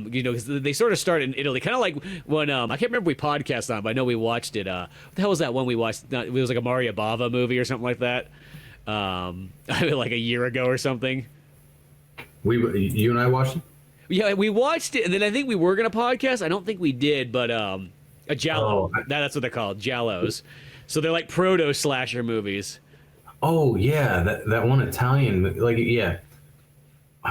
because they sort of started in Italy, kind of like when I can't remember if we podcast on, but I know we watched it. What the hell was that one we watched? It was like a Mario Bava movie or something like that. Like a year ago or something. You and I watched it. Yeah, we watched it, and then I think we were gonna podcast. I don't think we did, but a Giallo. That's what they're called, Giallos. So they're like proto slasher movies. Oh yeah, that one Italian, like yeah.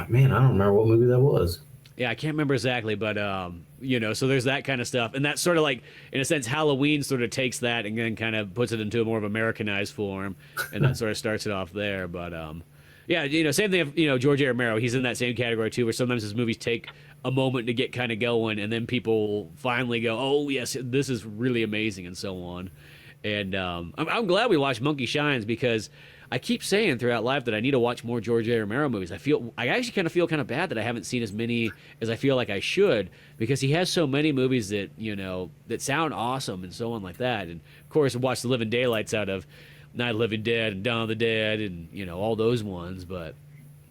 Man, I don't remember what movie that was. Yeah, I can't remember exactly, but so there's that kind of stuff, and that's sort of like, in a sense, Halloween sort of takes that and then kind of puts it into a more of Americanized form, and that sort of starts it off there. But same thing. George A. Romero, he's in that same category too, where sometimes his movies take a moment to get kind of going, and then people finally go, "Oh yes, this is really amazing," and so on. And I'm glad we watched Monkey Shines because I keep saying throughout life that I need to watch more George A. Romero movies. I actually kind of feel kind of bad that I haven't seen as many as I feel like I should, because he has so many movies that that sound awesome and so on like that. And of course, I watched the living daylights out of Night of the Living Dead and Dawn of the Dead and all those ones. But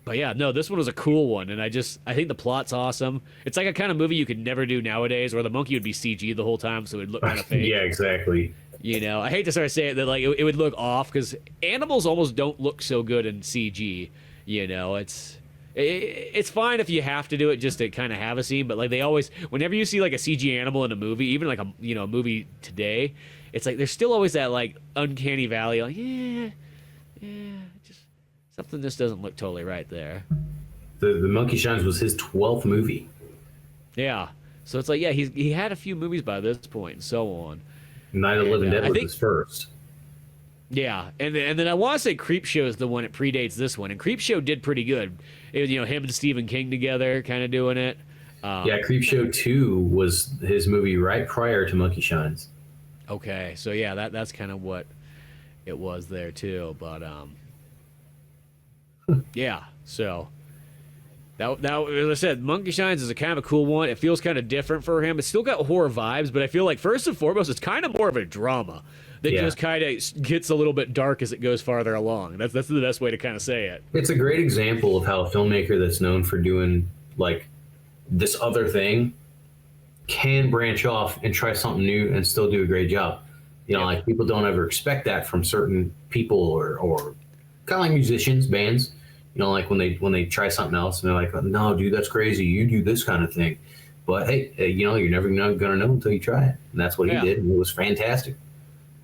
yeah, no, this one was a cool one, and I think the plot's awesome. It's like a kind of movie you could never do nowadays, where the monkey would be CG the whole time, so it'd look kind of fake. Yeah, exactly. I hate to start saying that, like it would look off because animals almost don't look so good in CG. It's fine if you have to do it just to kind of have a scene, but like they always, whenever you see like a CG animal in a movie, even like a movie today, it's like there's still always that like uncanny valley, like just something just doesn't look totally right there. The Monkey Shines was his 12th movie. Yeah, so it's like he had a few movies by this point and so on. Night of the Living Dead was his first. Yeah, and then I want to say Creepshow is the one that predates this one, and Creepshow did pretty good. It was him and Stephen King together, kind of doing it. Creepshow 2 was his movie right prior to Monkey Shines. Okay, so yeah, that's kind of what it was there too. But yeah, so. Now, as I said, Monkey Shines is a kind of a cool one. It feels kind of different for him. It's still got horror vibes, but I feel like first and foremost, it's kind of more of a drama that just kind of gets a little bit dark as it goes farther along. That's the best way to kind of say it. It's a great example of how a filmmaker that's known for doing like this other thing can branch off and try something new and still do a great job. Like people don't ever expect that from certain people or kind of like musicians, bands. Like when they try something else and they're like, no, dude, that's crazy. You do this kind of thing. But hey, you're never going to know until you try it. And that's what he did. And it was fantastic.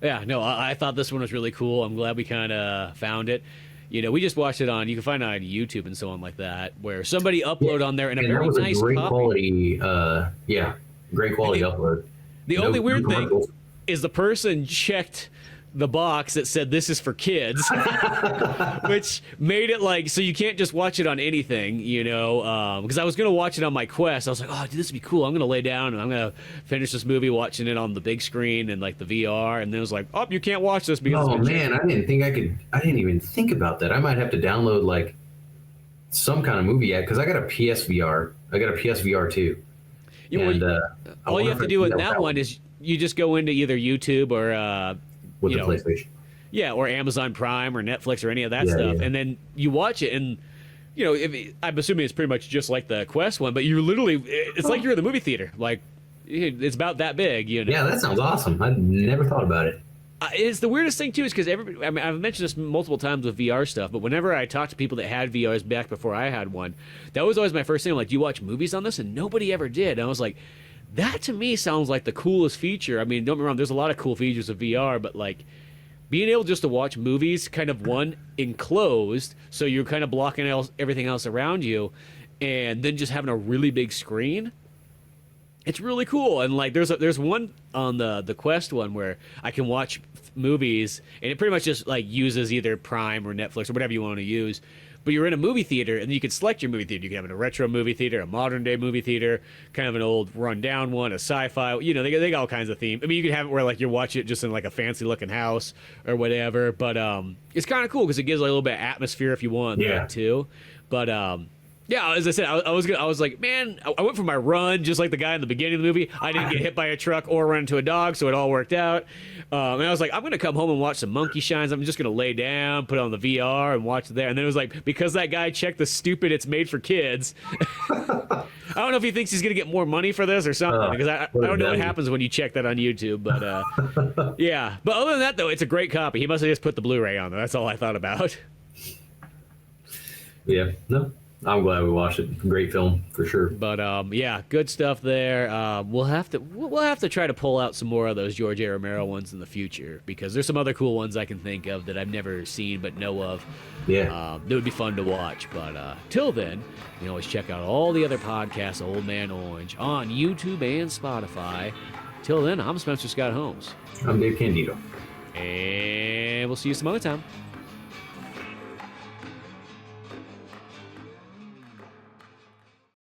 Yeah, no, I thought this one was really cool. I'm glad we kind of found it. We just watched it you can find it on YouTube and so on like that, where somebody uploaded on there in a very nice great copy. Quality, great quality upload. The only weird thing is the person checked the box that said this is for kids, which made it like, so you can't just watch it on anything, because I was going to watch it on my Quest. I was like, oh, dude, this would be cool. I'm going to lay down and I'm going to finish this movie watching it on the big screen and like the VR. And then it was like, oh, you can't watch this because I didn't even think about that. I might have to download like some kind of movie app because I got a PSVR. I got a PSVR too. All you have to do with that one is you just go into either YouTube or with you the know, PlayStation. yeah, or Amazon Prime or Netflix or any of that Yeah, stuff, yeah. and then you watch it, and I'm assuming it's pretty much just like the Quest one, but it's like you're in the movie theater. Like, it's about that big, Yeah, that sounds awesome. I never thought about it. It's the weirdest thing too, is because everybody. I mean, I've mentioned this multiple times with VR stuff, but whenever I talk to people that had VRs back before I had one, that was always my first thing. I'm like, do you watch movies on this? And nobody ever did. And I was like, that to me sounds like the coolest feature. I mean, don't get me wrong, there's a lot of cool features of VR, but like being able just to watch movies, kind of one enclosed, so you're kind of blocking everything else around you, and then just having a really big screen. It's really cool, and like there's one on the Quest one where I can watch movies, and it pretty much just like uses either Prime or Netflix or whatever you want to use. But you're in a movie theater, and you can select your movie theater. You can have a retro movie theater, a modern day movie theater, kind of an old rundown one, a sci-fi. They got all kinds of themes. I mean, you can have it where like you're watching it just in like a fancy looking house or whatever. But it's kind of cool because it gives like a little bit of atmosphere if you want that too. But yeah, as I said, I was like, man, I went for my run just like the guy in the beginning of the movie. I didn't get hit by a truck or run into a dog, so it all worked out. And I was like, I'm gonna come home and watch some monkey shines. I'm just gonna lay down, put on the VR, and watch it there. And then it was like, because that guy checked the stupid "it's made for kids." I don't know if he thinks he's gonna get more money for this or something, because I don't know what happens when you check that on YouTube. But yeah. But other than that, though, it's a great copy. He must have just put the Blu-ray on there. That's all I thought about. Yeah, no, I'm glad we watched it. Great film for sure. But yeah, good stuff there. We'll have to try to pull out some more of those George A. Romero ones in the future, because there's some other cool ones I can think of that I've never seen but know of. Yeah, that would be fun to watch. But till then, you can always check out all the other podcasts of Old Man Orange on YouTube and Spotify. Till then, I'm Spencer Scott Holmes, I'm Dave Candido, and we'll see you some other time.